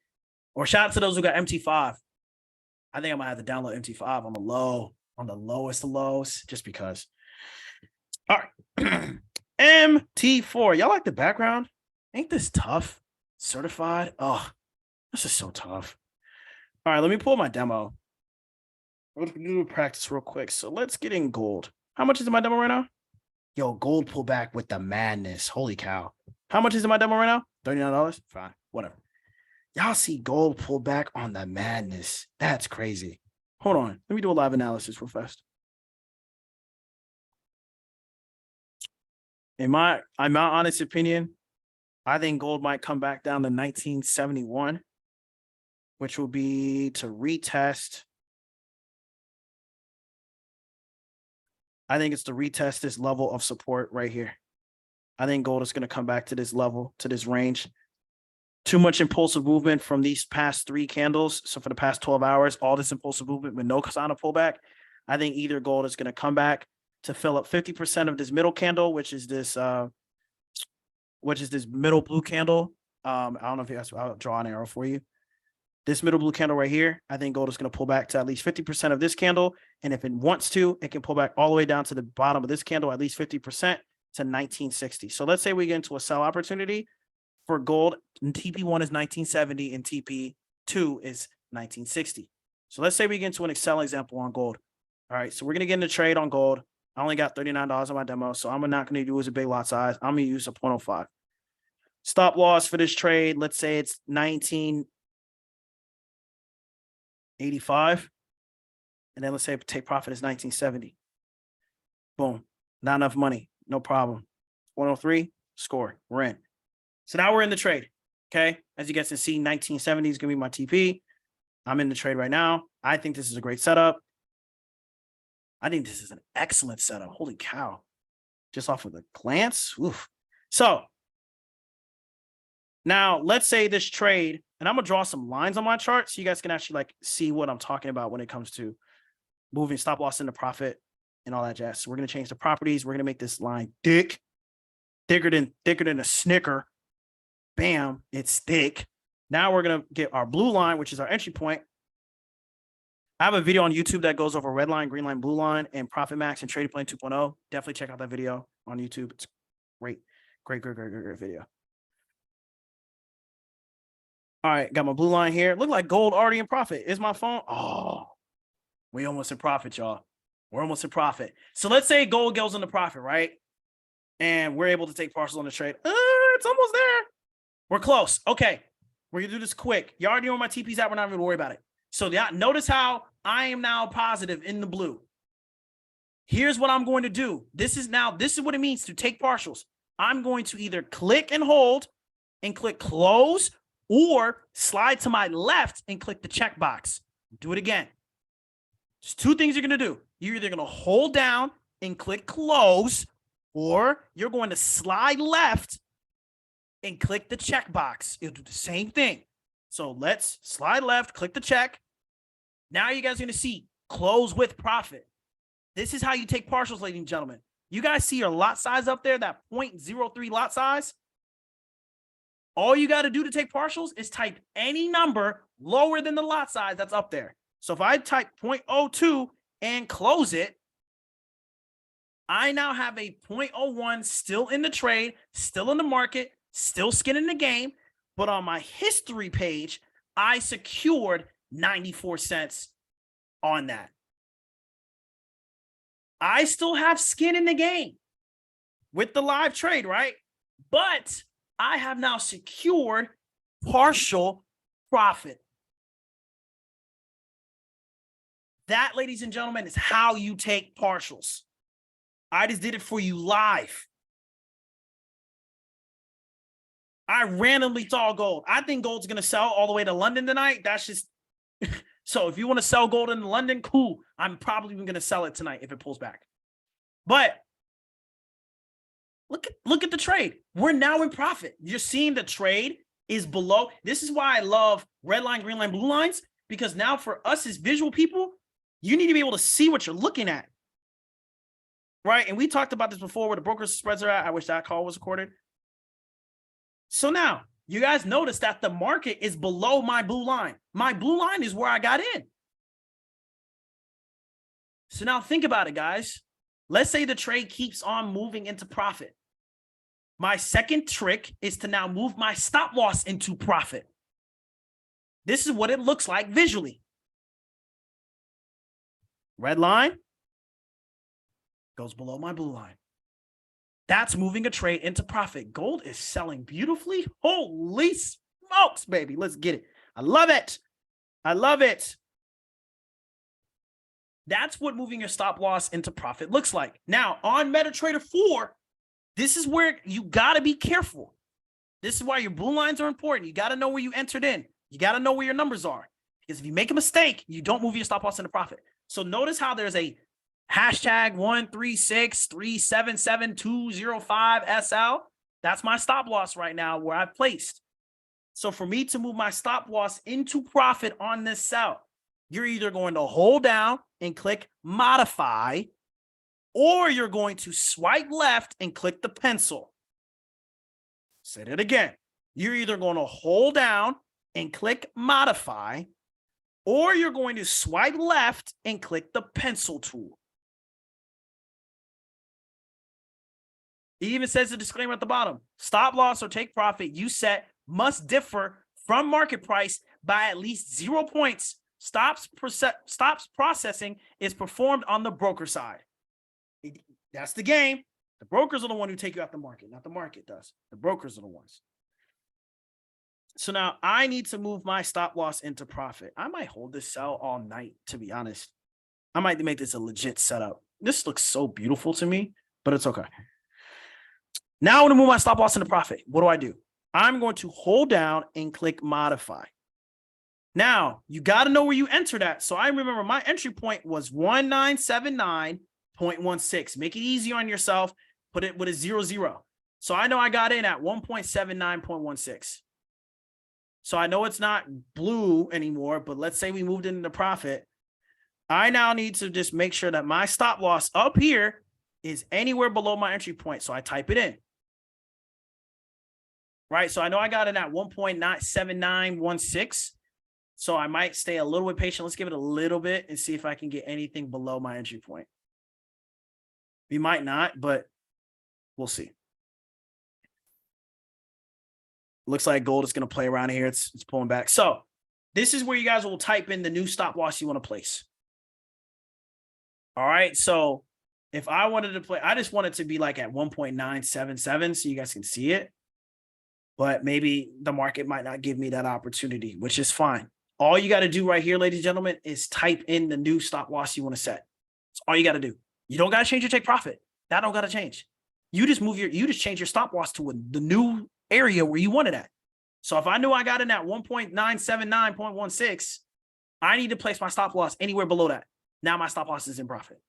or shout out to those who got MT5. I think I might have to download MT5 on the lowest of lows, just because. All right. MT4. Y'all like the background? Ain't this tough? Certified? Oh, this is so tough. All right, let me pull my demo. We're going to do a practice real quick. So let's get in gold. How much is in my demo right now? Yo, gold pullback with the madness. Holy cow. How much is in my demo right now? $39? Fine, whatever. Y'all see gold pull back on the madness. That's crazy. Hold on. Let me do a live analysis real fast. In my honest opinion, I think gold might come back down to 1971, which will be to retest. I think it's to retest this level of support right here. I think gold is going to come back to this level, to this range. Too much impulsive movement from these past 3 candles. So for the past 12 hours, all this impulsive movement with no sign of pullback. I think either gold is going to come back to fill up 50% of this middle candle, which is this middle blue candle. I don't know if you guys, I'll draw an arrow for you. This middle blue candle right here, I think gold is going to pull back to at least 50% of this candle. And if it wants to, it can pull back all the way down to the bottom of this candle, at least 50% to 1960. So let's say we get into a sell opportunity for gold. TP1 is 1970 and TP2 is 1960. So let's say we get into an Excel example on gold. All right, so we're going to get in a trade on gold. I only got $39 on my demo, so I'm not going to do as a big lot size. I'm going to use a 0.05. Stop loss for this trade, let's say it's 1985. And then let's say take profit is 1970. Boom. Not enough money. No problem. 103, score. We're in. So now we're in the trade. Okay. As you guys can see, 1970 is going to be my TP. I'm in the trade right now. I think this is a great setup. I think this is an excellent setup. Holy cow. Just off of a glance. Oof. So now let's say this trade, and I'm going to draw some lines on my chart so you guys can actually like see what I'm talking about when it comes to moving stop loss into profit and all that jazz. So we're going to change the properties. We're going to make this line thicker than a Snicker. Bam, it's thick. Now we're going to get our blue line, which is our entry point. I have a video on YouTube that goes over red line, green line, blue line, and Profit Max and Trading Plan 2.0. Definitely check out that video on YouTube. It's great video. All right, got my blue line here. Look like gold already in profit. Is my phone? Oh, we almost in profit, y'all. We're almost in profit. So let's say gold goes into profit, right? And we're able to take partials on the trade. It's almost there. We're close. Okay, we're going to do this quick. You already know where my TP's at. We're not even going to worry about it. So notice how I am now positive in the blue. Here's what I'm going to do. This is what it means to take partials. I'm going to either click and hold and click close, or slide to my left and click the checkbox. Do it again. There's 2 things you're going to do. You're either going to hold down and click close, or you're going to slide left and click the checkbox. It'll do the same thing. So let's slide left, click the check. Now you guys are going to see close with profit. This is how you take partials, ladies and gentlemen. You guys see your lot size up there, that 0.03 lot size? All you got to do to take partials is type any number lower than the lot size that's up there. So if I type 0.02 and close it, I now have a 0.01 still in the trade, still in the market, still skin in the game. But on my history page, I secured 94 cents on that. I still have skin in the game with the live trade, right? But I have now secured partial profit. That, ladies and gentlemen, is how you take partials. I just did it for you live. I randomly saw gold. I think gold's going to sell all the way to London tonight. That's just... So if you want to sell gold in London, cool. I'm probably going to sell it tonight if it pulls back. But look at the trade. We're now in profit. You're seeing the trade is below. This is why I love red line, green line, blue lines, because now for us as visual people, you need to be able to see what you're looking at. Right? And we talked about this before where the brokers spreads are at. I wish that call was recorded. So now you guys notice that the market is below my blue line. My blue line is where I got in. So now think about it, guys. Let's say the trade keeps on moving into profit. My second trick is to now move my stop loss into profit. This is what it looks like visually. Red line goes below my blue line. That's moving a trade into profit. Gold is selling beautifully. Holy smokes, baby. Let's get it. I love it. I love it. That's what moving your stop loss into profit looks like. Now, on MetaTrader 4, this is where you got to be careful. This is why your blue lines are important. You got to know where you entered in. You got to know where your numbers are. Because if you make a mistake, you don't move your stop loss into profit. So notice how there's a hashtag 136377205SL. That's my stop loss right now where I've placed. So for me to move my stop loss into profit on this sell, you're either going to hold down and click modify, or you're going to swipe left and click the pencil. Say that again. You're either going to hold down and click modify, or you're going to swipe left and click the pencil tool. It even says a disclaimer at the bottom. Stop loss or take profit you set must differ from market price by at least 0 points. Stops processing is performed on the broker side. That's the game. The brokers are the one who take you out the market, not the market does. The brokers are the ones. So now I need to move my stop loss into profit. I might hold this sell all night, to be honest. I might make this a legit setup. This looks so beautiful to me, but it's okay. Now I want to move my stop loss into profit. What do? I'm going to hold down and click modify. Now, you got to know where you entered at. So I remember my entry point was 1979.16. Make it easy on yourself. Put it with a 00. So I know I got in at 1.79.16. So I know it's not blue anymore, but let's say we moved into profit. I now need to just make sure that my stop loss up here is anywhere below my entry point. So I type it in. Right? So I know I got in at 1.7916. So I might stay a little bit patient. Let's give it a little bit and see if I can get anything below my entry point. We might not, but we'll see. Looks like gold is going to play around here. It's pulling back. So this is where you guys will type in the new stop loss you want to place. All right. So if I wanted to play, I just want it to be like at 1.977 so you guys can see it. But maybe the market might not give me that opportunity, which is fine. All you got to do right here, ladies and gentlemen, is type in the new stop loss you want to set. That's all you got to do. You don't got to change your take profit. That don't got to change. You just change your stop loss to the new area where you want it at. So if I knew I got in at 1.979.16, I need to place my stop loss anywhere below that. Now my stop loss is in profit.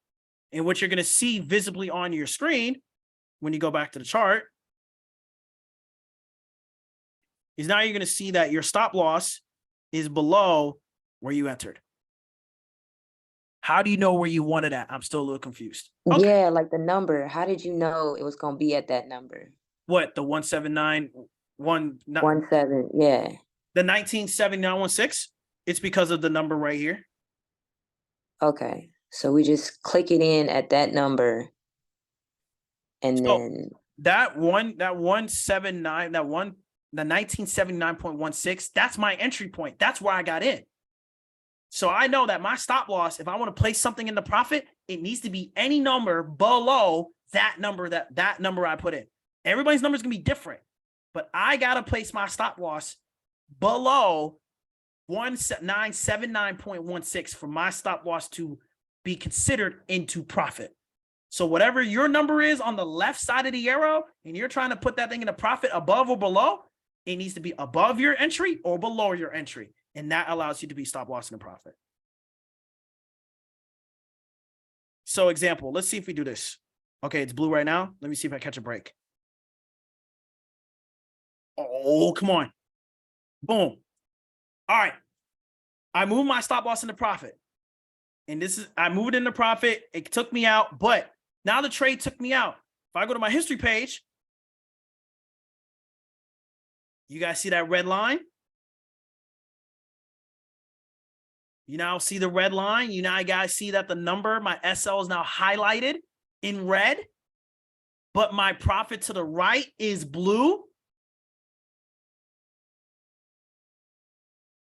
And what you're going to see visibly on your screen when you go back to the chart is now you're going to see that your stop loss is below where you entered. How do you know where you want it at? I'm still a little confused. Okay. Yeah, like the number. How did you know it was going to be at that number? What, the 179? 17, yeah. The 1979.16. It's because of the number right here. Okay. So we just click it in at that number. And So then that 179, the 1979.16, that's my entry point. That's where I got in. So I know that my stop loss, if I want to place something in the profit, it needs to be any number below that number that number I put in. Everybody's number is going to be different, but I got to place my stop loss below 1979.16 for my stop loss to be considered into profit. So whatever your number is on the left side of the arrow, and you're trying to put that thing in a profit above or below, it needs to be above your entry or below your entry. And that allows you to be stop loss in a profit. So example, let's see if we do this. Okay, it's blue right now. Let me see if I catch a break. Oh, come on. Boom. All right. I moved my stop loss into profit. And I moved into profit. It took me out, but now the trade took me out. If I go to my history page, you guys see that red line? You now see the red line. You now guys see that the number, my SL is now highlighted in red, but my profit to the right is blue.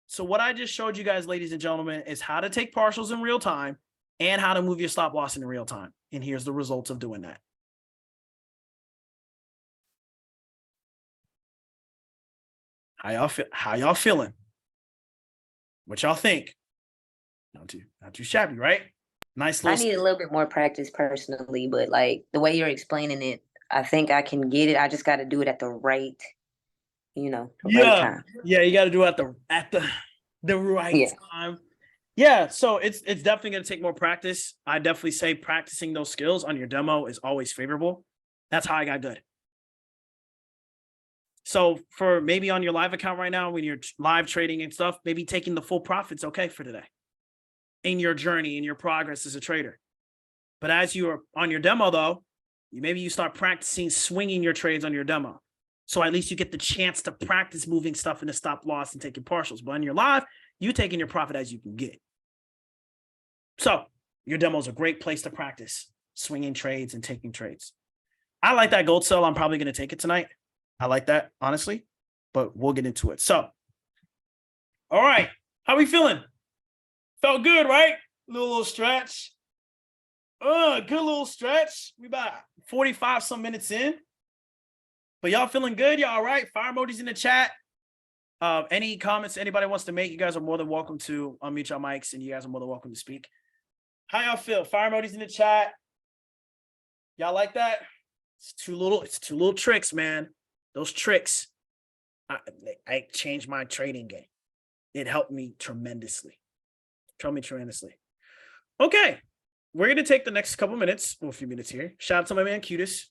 So what I just showed you guys, ladies and gentlemen, is how to take partials in real time and how to move your stop loss in real time. And here's the results of doing that. How y'all feeling? What y'all think? Not too shabby, right? Nice little. I need a little bit more practice personally, but like the way you're explaining it, I think I can get it. I just got to do it at the right, right time. Yeah, you got to do it at the right time. Yeah, so it's definitely going to take more practice. I definitely say practicing those skills on your demo is always favorable. That's how I got good. So for maybe on your live account right now, when you're live trading and stuff, maybe taking the full profit's okay for today in your journey, in your progress as a trader. But as you are on your demo though, maybe you start practicing swinging your trades on your demo. So at least you get the chance to practice moving stuff into stop loss and taking partials. But on your live, you taking your profit as you can get. So your demo is a great place to practice swinging trades and taking trades. I like that gold sell. I'm probably going to take it tonight. I like that, honestly, but we'll get into it. So, all right. How we feeling? Felt good, right? Little stretch. Good little stretch. We about 45 some minutes in. But y'all feeling good? Y'all all right? Fire emojis in the chat. Any comments anybody wants to make, you guys are more than welcome to unmute your mics, and you guys are more than welcome to speak. How y'all feel? Fire emojis in the chat. Y'all like that? It's two little tricks, man. Those tricks, I changed my trading game. It helped me tremendously. Okay, we're going to take the next couple minutes, or a few minutes here. Shout out to my man, Cutis.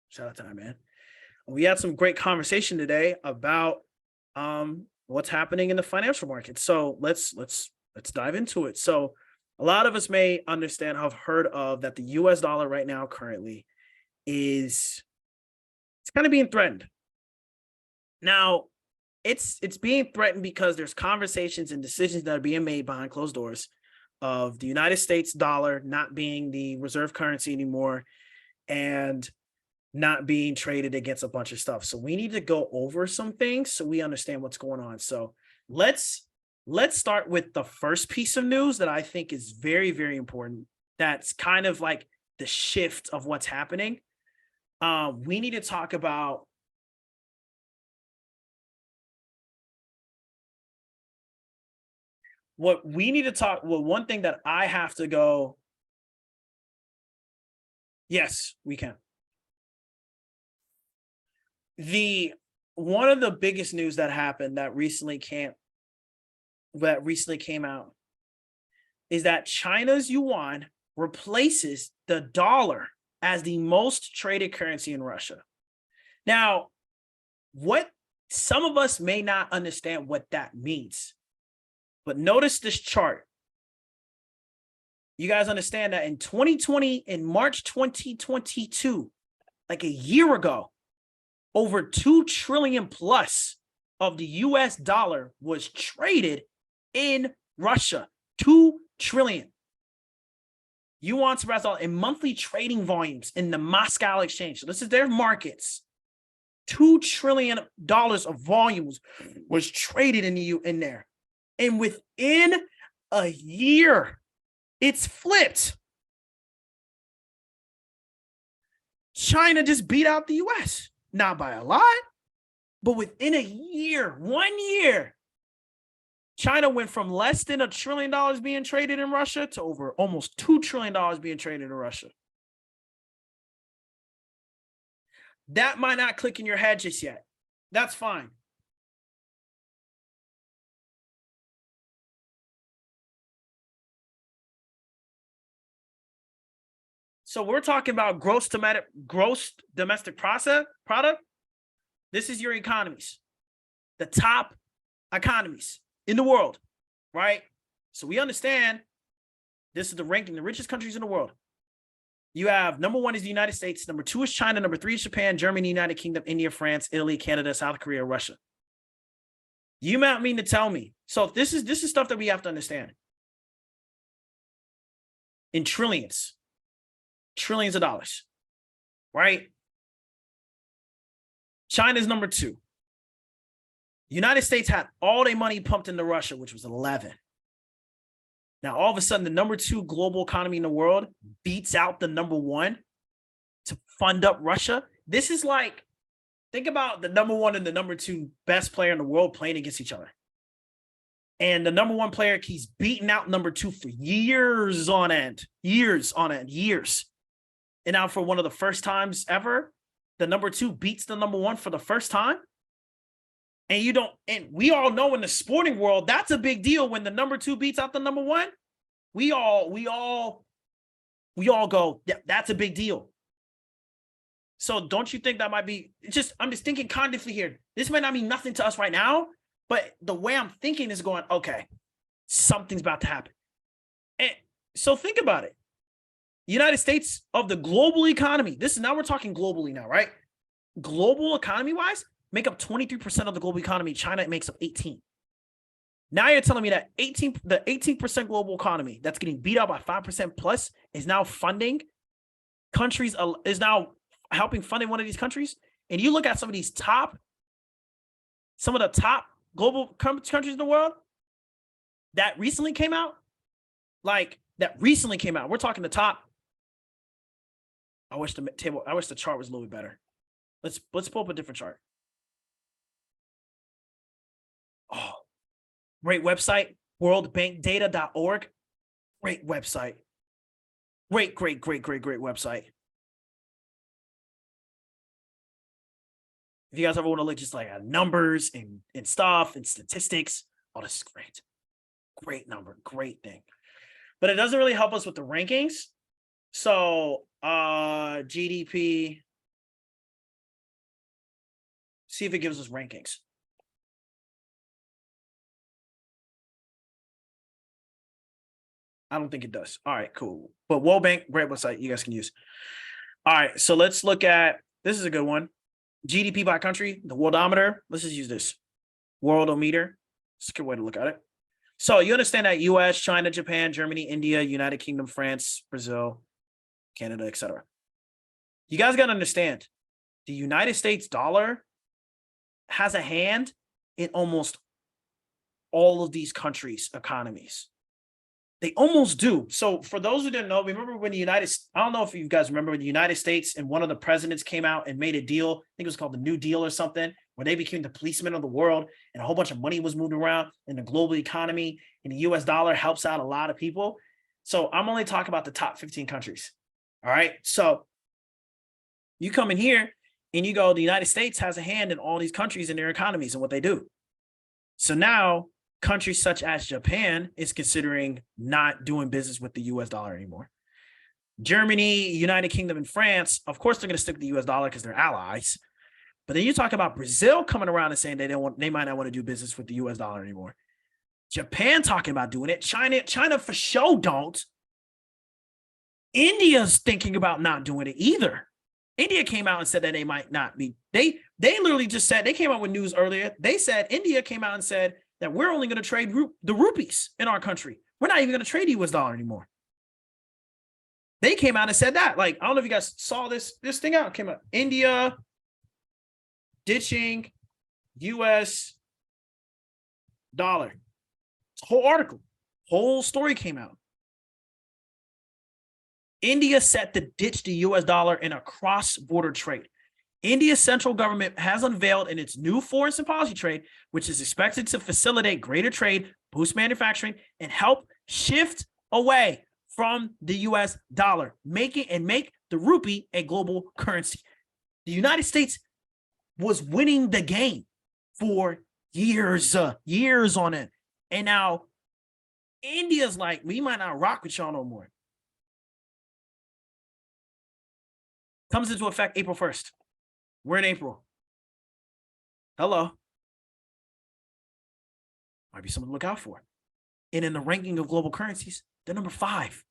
Shout out to our man. We had some great conversation today about what's happening in the financial market. So let's dive into it. So a lot of us may understand, have heard of that the US dollar right now currently it's kind of being threatened. Now, it's being threatened because there's conversations and decisions that are being made behind closed doors of the United States dollar not being the reserve currency anymore and not being traded against a bunch of stuff. So we need to go over some things so we understand what's going on. So let's start with the first piece of news that I think is very, very important. That's kind of like the shift of what's happening. We need to talk about one thing that I have to go. Yes, we can. One of the biggest news that happened that recently came out is that China's yuan replaces the dollar as the most traded currency in Russia. Now, what some of us may not understand what that means, but notice this chart. You guys understand that in 2020, in March 2022, like a year ago, over 2 trillion plus of the US dollar was traded in Russia. 2 trillion. Yuan to Brazil in monthly trading volumes in the Moscow exchange. So this is their markets. $2 trillion of volumes was traded in there. And within a year, it's flipped. China just beat out the US. Not by a lot, but within a year, 1 year, China went from less than $1 trillion being traded in Russia to over almost $2 trillion being traded in Russia. That might not click in your head just yet. That's fine. So we're talking about gross domestic product. This is your economies, the top economies in the world, right? So we understand this is the ranking, the richest countries in the world. You have number 1 is the United States, number 2 is China, number 3 is Japan, Germany, United Kingdom, India, France, Italy, Canada, South Korea, Russia. You might mean to tell me. So this is stuff that we have to understand. In trillions of dollars, right? China's number 2. United States had all their money pumped into Russia, which was 11. Now, all of a sudden, the number 2 global economy in the world beats out the number 1 to fund up Russia. This is like, think about the number 1 and the number 2 best player in the world playing against each other. And the number 1 player keeps beating out number 2 for years on end. And now for one of the first times ever, the number 2 beats the number 1 for the first time. And we all know in the sporting world, that's a big deal when the number 2 beats out the number 1. We all go, yeah, that's a big deal. So don't you think that might be I'm just thinking cognitively here. This might not mean nothing to us right now, but the way I'm thinking is going, okay, something's about to happen. And so think about it. United States of the global economy. Now we're talking globally now, right? Global economy wise, make up 23% of the global economy. China makes up 18%. Now you're telling me that the 18% global economy that's getting beat out by 5% plus is now funding countries, is now helping funding one of these countries. And you look at some of the top global countries in the world that recently came out. We're talking the top. I wish the chart was a little bit better. Let's pull up a different chart. Oh, great website, worldbankdata.org. Great website. Great website. If you guys ever want to look just like at numbers and stuff and statistics, oh, this is great. Great number, great thing. But it doesn't really help us with the rankings. So GDP, see if it gives us rankings. I don't think it does. All right, cool. But World Bank, great website you guys can use. All right, so let's look at, this is a good one. GDP by country, the worldometer. Let's just use this. Worldometer. It's a good way to look at it. So you understand that US, China, Japan, Germany, India, United Kingdom, France, Brazil, Canada, etc. You guys got to understand, the United States dollar has a hand in almost all of these countries' economies. They almost do. So for those who didn't know, remember when I don't know if you guys remember when the United States and one of the presidents came out and made a deal, I think it was called the New Deal or something, where they became the policemen of the world and a whole bunch of money was moved around in the global economy and the US dollar helps out a lot of people. So I'm only talking about the top 15 countries. All right. So you come in here and you go, the United States has a hand in all these countries and their economies and what they do. So now countries such as Japan is considering not doing business with the US dollar anymore. Germany, United Kingdom, and France, of course, they're going to stick with the US dollar because they're allies. But then you talk about Brazil coming around and saying they might not want to do business with the US dollar anymore. Japan talking about doing it. China for sure don't. India's thinking about not doing it either. India came out and said that they might not be. They literally just said, they came out with news earlier. They said, India came out and said that we're only going to trade the rupees in our country. We're not even going to trade the US dollar anymore. They came out and said that. Like, I don't know if you guys saw this thing out. It came out. India ditching US dollar. It's a whole article. Whole story came out. India set to ditch the US dollar in a cross-border trade. India's central government has unveiled in its new foreign policy trade, which is expected to facilitate greater trade, boost manufacturing, and help shift away from the US dollar, make the rupee a global currency. The United States was winning the game for years on it. And now India's like, we might not rock with y'all no more. Comes into effect April 1st. We're in April. Hello. Might be something to look out for. And in the ranking of global currencies, they're number 5.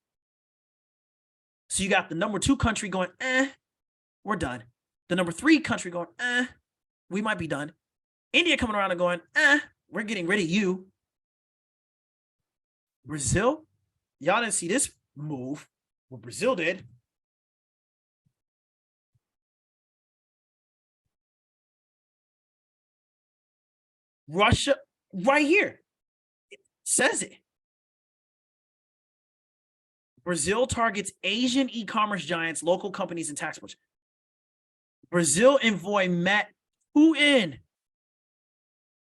So you got the number 2 country going, we're done. The number 3 country going, we might be done. India coming around and going, we're getting rid of you. Brazil, y'all didn't see this move. What Brazil did. Russia, right here, it says it. Brazil targets Asian e-commerce giants, local companies, and tax push. Brazil envoy met Putin.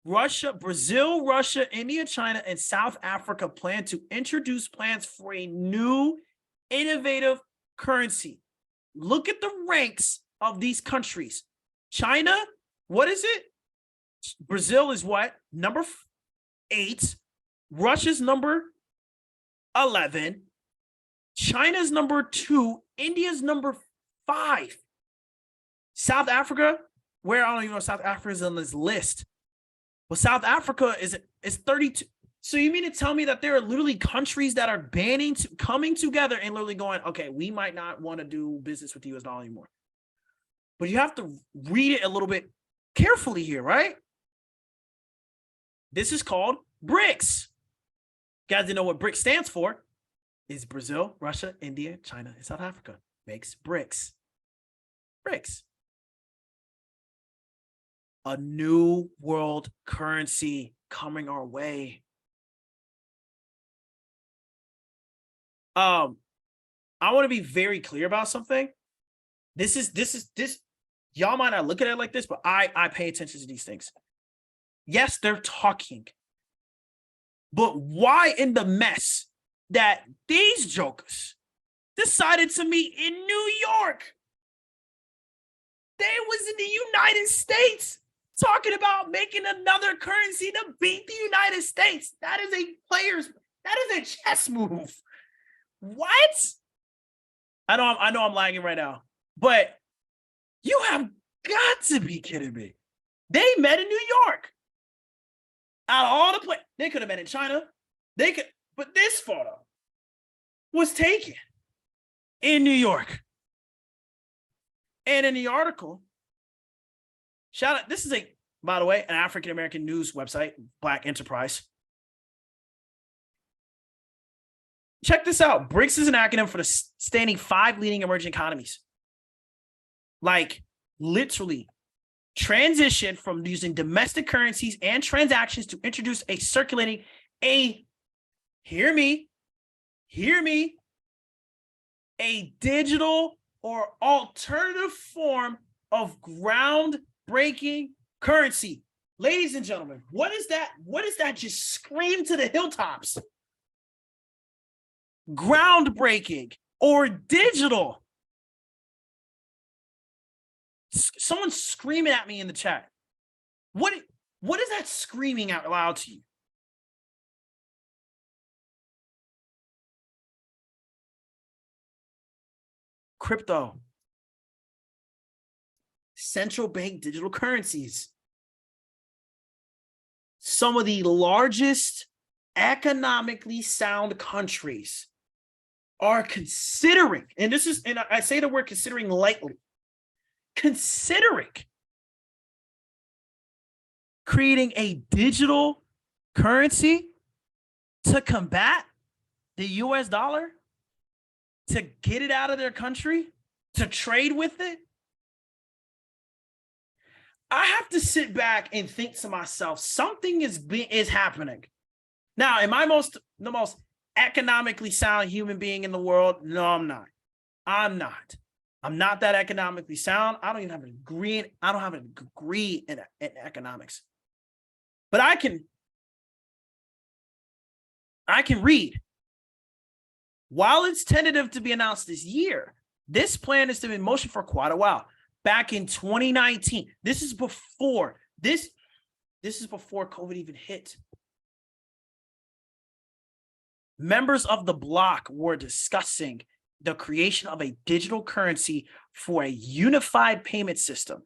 Brazil, Russia, India, China, and South Africa plan to introduce plans for a new innovative currency. Look at the ranks of these countries. China, what is it? Brazil is what? Number 8. Russia's number 11. China's number 2. India's number 5. South Africa, where I don't even know if South Africa is on this list. But South Africa is 32. So you mean to tell me that there are literally countries that are coming together and literally going, okay, we might not want to do business with the US dollar anymore. But you have to read it a little bit carefully here, right? This is called BRICS. You guys didn't know what BRICS stands for? Is Brazil, Russia, India, China, and South Africa. Makes BRICS. BRICS. A new world currency coming our way. I want to be very clear about something. This. Y'all might not look at it like this, but I pay attention to these things. Yes, they're talking. But why in the mess that these jokers decided to meet in New York? They was in the United States talking about making another currency to beat the United States. That is a chess move. What? I know I'm lagging right now, but you have got to be kidding me. They met in New York. Out of all the places, they could have been in China. But this photo was taken in New York. And in the article, shout out, this is by the way, an African-American news website, Black Enterprise. Check this out. BRICS is an acronym for the standing 5 leading emerging economies. Like, literally, transition from using domestic currencies and transactions to introduce hear me, a digital or alternative form of groundbreaking currency. Ladies and gentlemen, what is that? What does that just scream to the hilltops? Groundbreaking or digital. Someone's screaming at me in the chat. What is that screaming out loud to you? Crypto. Central bank digital currencies. Some of the largest economically sound countries are considering, and I say the word considering lightly, considering creating a digital currency to combat the US dollar, to get it out of their country, to trade with it? I have to sit back and think to myself, something is happening. Now, am I the most economically sound human being in the world? No, I'm not. I'm not that economically sound. I don't even have a degree. I don't have a degree in economics. But I can read. While it's tentative to be announced this year, this plan has been in motion for quite a while. Back in 2019, this is before COVID even hit. Members of the bloc were discussing the creation of a digital currency for a unified payment system.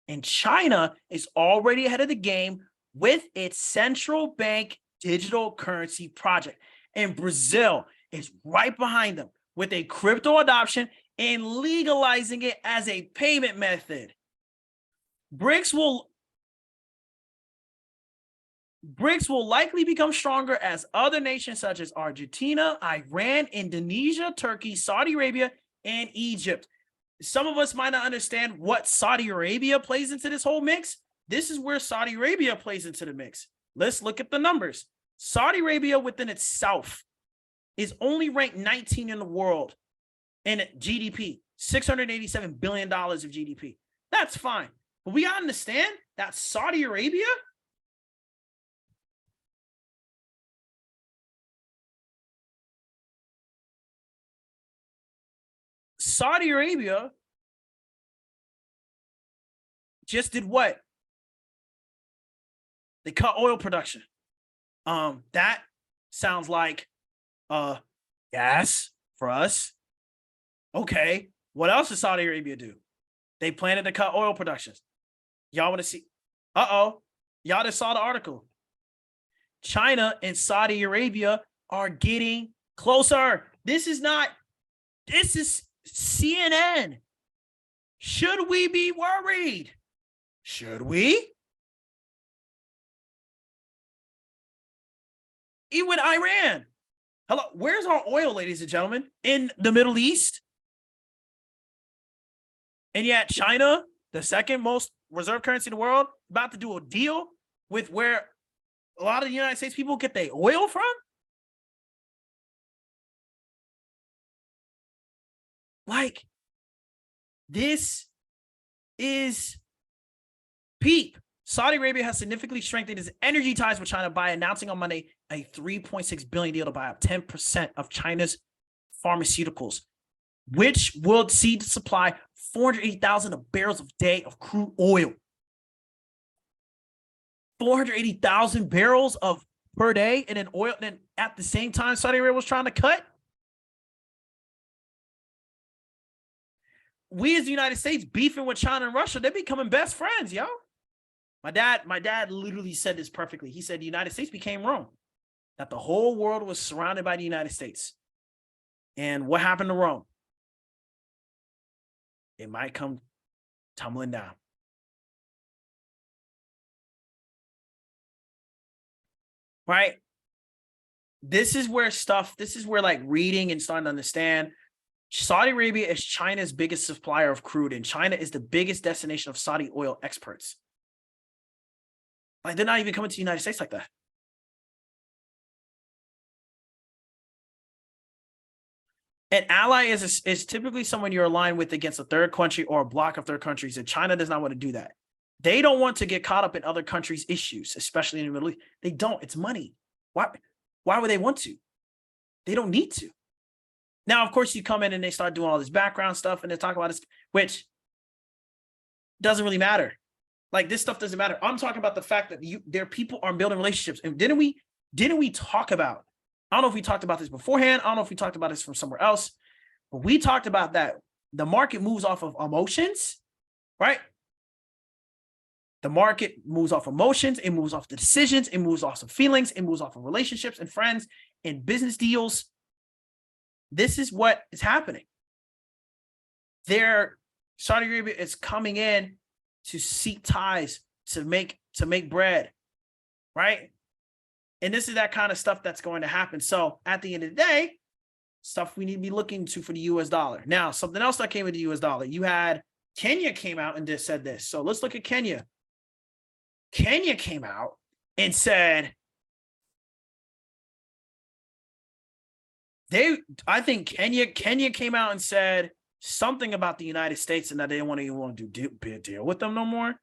And China is already ahead of the game with its central bank digital currency project. And Brazil is right behind them with a crypto adoption and legalizing it as a payment method. BRICS will likely become stronger as other nations such as Argentina, Iran, Indonesia, Turkey, Saudi Arabia, and Egypt. Some of us might not understand what Saudi Arabia plays into this whole mix. This is where Saudi Arabia plays into the mix. Let's look at the numbers. Saudi Arabia within itself is only ranked 19 in the world in GDP, $687 billion of GDP. That's fine. But we gotta understand that Saudi Arabia just did what? They cut oil production. That sounds like gas for us. Okay, what else did Saudi Arabia do? They planted to cut oil production. Y'all want to see? Y'all just saw the article. China and Saudi Arabia are getting closer. This is CNN. Should we be worried? Should we? Even Iran. Hello, where's our oil, ladies and gentlemen? In the Middle East? And yet China, the second most reserve currency in the world, about to do a deal with where a lot of the United States people get their oil from? Like, this is peep. Saudi Arabia has significantly strengthened its energy ties with China by announcing on Monday a $3.6 billion deal to buy up 10% of China's pharmaceuticals, which will see the supply 480,000 barrels a day of crude oil. 480,000 barrels of per day, and then oil. And then at the same time, Saudi Arabia was trying to cut. We as the United States beefing with China and Russia, they're becoming best friends, yo. My dad literally said this perfectly. He said the United States became Rome, that the whole world was surrounded by the United States. And what happened to Rome? It might come tumbling down. Right? This is where like reading and starting to understand. Saudi Arabia is China's biggest supplier of crude, and China is the biggest destination of Saudi oil exports. Like, they're not even coming to the United States like that. An ally is typically someone you're aligned with against a third country or a block of third countries, and China does not want to do that. They don't want to get caught up in other countries' issues, especially in the Middle East. They don't. It's money. Why would they want to? They don't need to. Now, of course, you come in and they start doing all this background stuff and they talk about this, which doesn't really matter. Like, this stuff doesn't matter. I'm talking about the fact that their people are building relationships. And didn't we talk about, I don't know if we talked about this beforehand. I don't know if we talked about this from somewhere else, but we talked about that the market moves off of emotions, right? The market moves off emotions. It moves off the decisions. It moves off some feelings. It moves off of relationships and friends and business deals. This is what is happening. They're Saudi Arabia is coming in to seek ties to make bread, right? And this is that kind of stuff that's going to happen. So at the end of the day, stuff we need to be looking to for the US dollar. Now, something else that came with the US dollar, you had Kenya came out and just said this. So let's look at Kenya. Kenya came out and said I think Kenya came out and said something about the United States and that they didn't want to deal with them no more.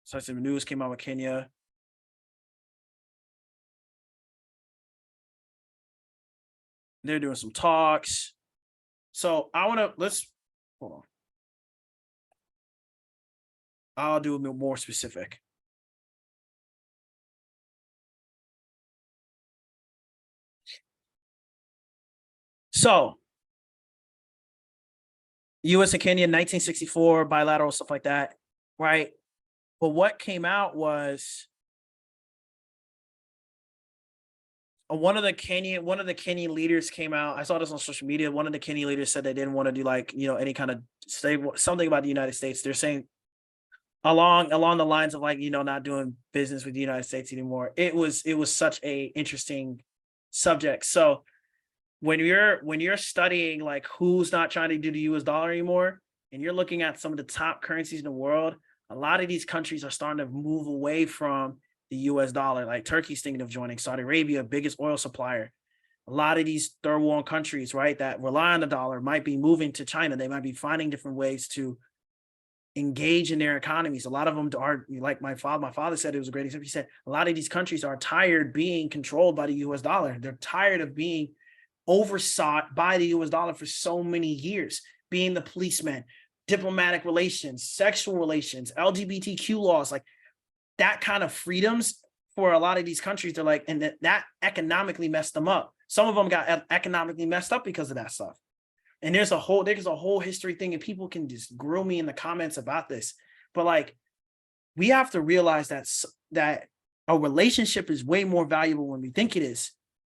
So some news came out with Kenya. They're doing some talks. So let's hold on. I'll do a bit more specific. So, U.S. and Kenya, 1964, bilateral, stuff like that, right? But what came out was one of the Kenyan leaders came out. I saw this on social media. One of the Kenyan leaders said they didn't want to do any kind of something about the United States. They're saying along the lines of not doing business with the United States anymore. It was such a interesting subject. So when you're studying who's not trying to do the US dollar anymore, and you're looking at some of the top currencies in the world, a lot of these countries are starting to move away from the US dollar. Like Turkey's thinking of joining, Saudi Arabia, biggest oil supplier. A lot of these third world countries, right, that rely on the dollar might be moving to China. They might be finding different ways to engage in their economies. A lot of them are like my father said, it was a great example. He said a lot of these countries are tired being controlled by the US dollar. They're tired of being oversought by the US dollar for so many years, being the policeman, diplomatic relations, sexual relations, LGBTQ laws, like that kind of freedoms for a lot of these countries. They're like, and that economically messed them up. Some of them got economically messed up because of that stuff. And there's a whole history thing, and people can just grill me in the comments about this. But we have to realize that a relationship is way more valuable when we think it is.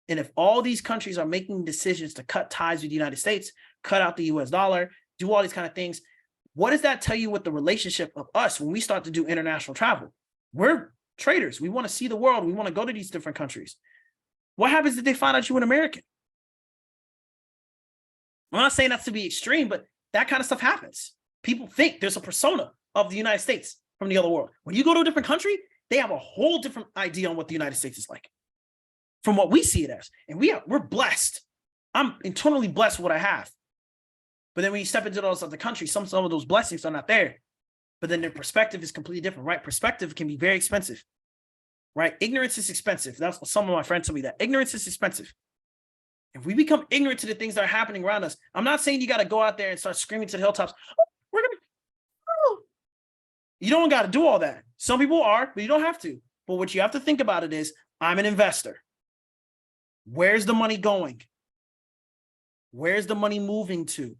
And if all these countries are making decisions to cut ties with the United States, cut out the US dollar, do all these kind of things, what does that tell you with the relationship of us when we start to do international travel? We're traders. We want to see the world. We want to go to these different countries. What happens if they find out you're an American? I'm not saying that's to be extreme, but that kind of stuff happens. People think there's a persona of the United States from the other world. When you go to a different country, they have a whole different idea on what the United States is like from what we see it as. And we're blessed. I'm internally blessed with what I have. But then when you step into those other countries, some of those blessings are not there. But then their perspective is completely different, right? Perspective can be very expensive, right? Ignorance is expensive. That's what some of my friends tell me, that ignorance is expensive. If we become ignorant to the things that are happening around us, I'm not saying you got to go out there and start screaming to the hilltops. You don't got to do all that. Some people are, but you don't have to. But what you have to think about it is, I'm an investor. Where's the money going? Where's the money moving to?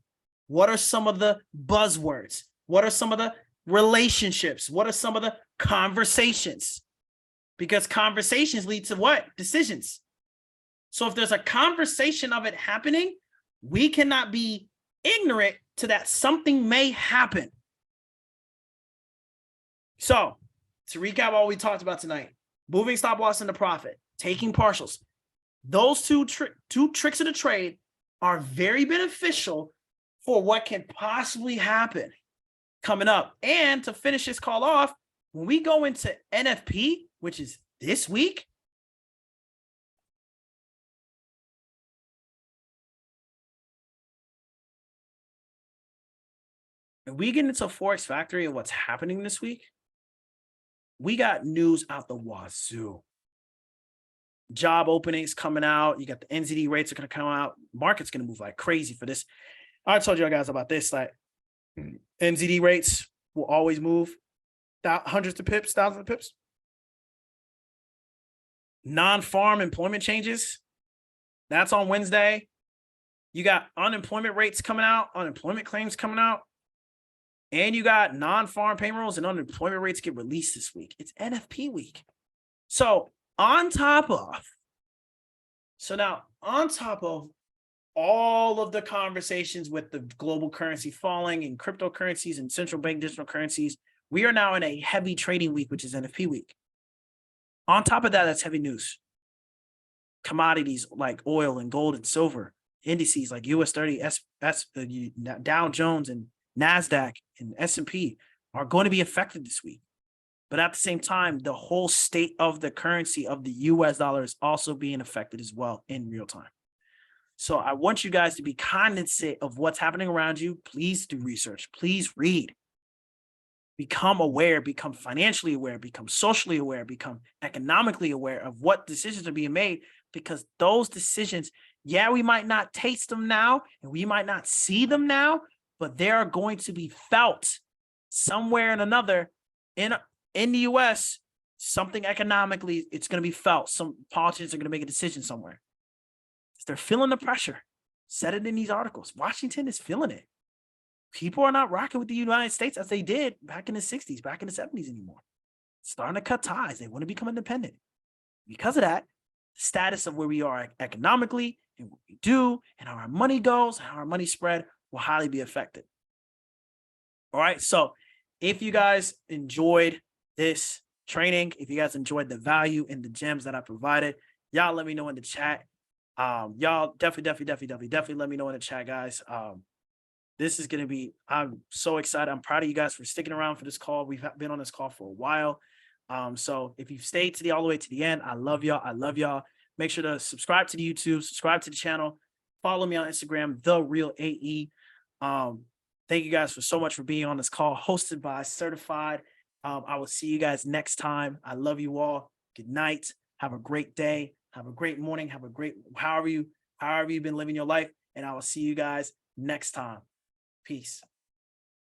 What are some of the buzzwords? What are some of the relationships? What are some of the conversations? Because conversations lead to what? Decisions. So if there's a conversation of it happening, we cannot be ignorant to that something may happen. So to recap all we talked about tonight, moving stop loss into profit, taking partials, those two tricks of the trade are very beneficial for what can possibly happen coming up. And to finish this call off, when we go into NFP, which is this week, and we get into Forex Factory and what's happening this week, we got news out the wazoo. Job openings coming out. You got the NZD rates are going to come out. Market's going to move like crazy for this. I told you guys about this. Like NZD rates will always move hundreds of pips, thousands of pips. Non-farm employment changes. That's on Wednesday. You got unemployment rates coming out, unemployment claims coming out. And you got non-farm payrolls and unemployment rates get released this week. It's NFP week. So on top of all of the conversations with the global currency falling and cryptocurrencies and central bank digital currencies, we are now in a heavy trading week, which is NFP week. On top of that, that's heavy news. Commodities like oil and gold and silver, indices like US 30, Dow Jones and NASDAQ and S&P are going to be affected this week. But at the same time, the whole state of the currency of the US dollar is also being affected as well in real time. So I want you guys to be cognizant of what's happening around you. Please do research. Please read. Become aware, become financially aware, become socially aware, become economically aware of what decisions are being made, because those decisions, yeah, we might not taste them now and we might not see them now, but they are going to be felt somewhere and another in the US. Something economically, it's going to be felt. Some politicians are going to make a decision somewhere. They're feeling the pressure. Said it in these articles. Washington is feeling it. People are not rocking with the United States as they did back in the 60s, back in the 70s anymore. Starting to cut ties. They want to become independent. Because of that, the status of where we are economically and what we do and how our money goes and how our money spread will highly be affected. All right. So if you guys enjoyed this training, if you guys enjoyed the value and the gems that I provided, y'all let me know in the chat. Y'all definitely let me know in the chat, guys. This is going to be, I'm so excited. I'm proud of you guys for sticking around for this call. We've been on this call for a while. So if you've stayed all the way to the end, I love y'all. I love y'all. Make sure to subscribe to the YouTube, subscribe to the channel, follow me on Instagram, The Real AE. Thank you guys for so much for being on this call hosted by Certified. I will see you guys next time. I love you all. Good night. Have a great day. Have a great morning. Have a great, however you've been living your life. And I will see you guys next time. Peace.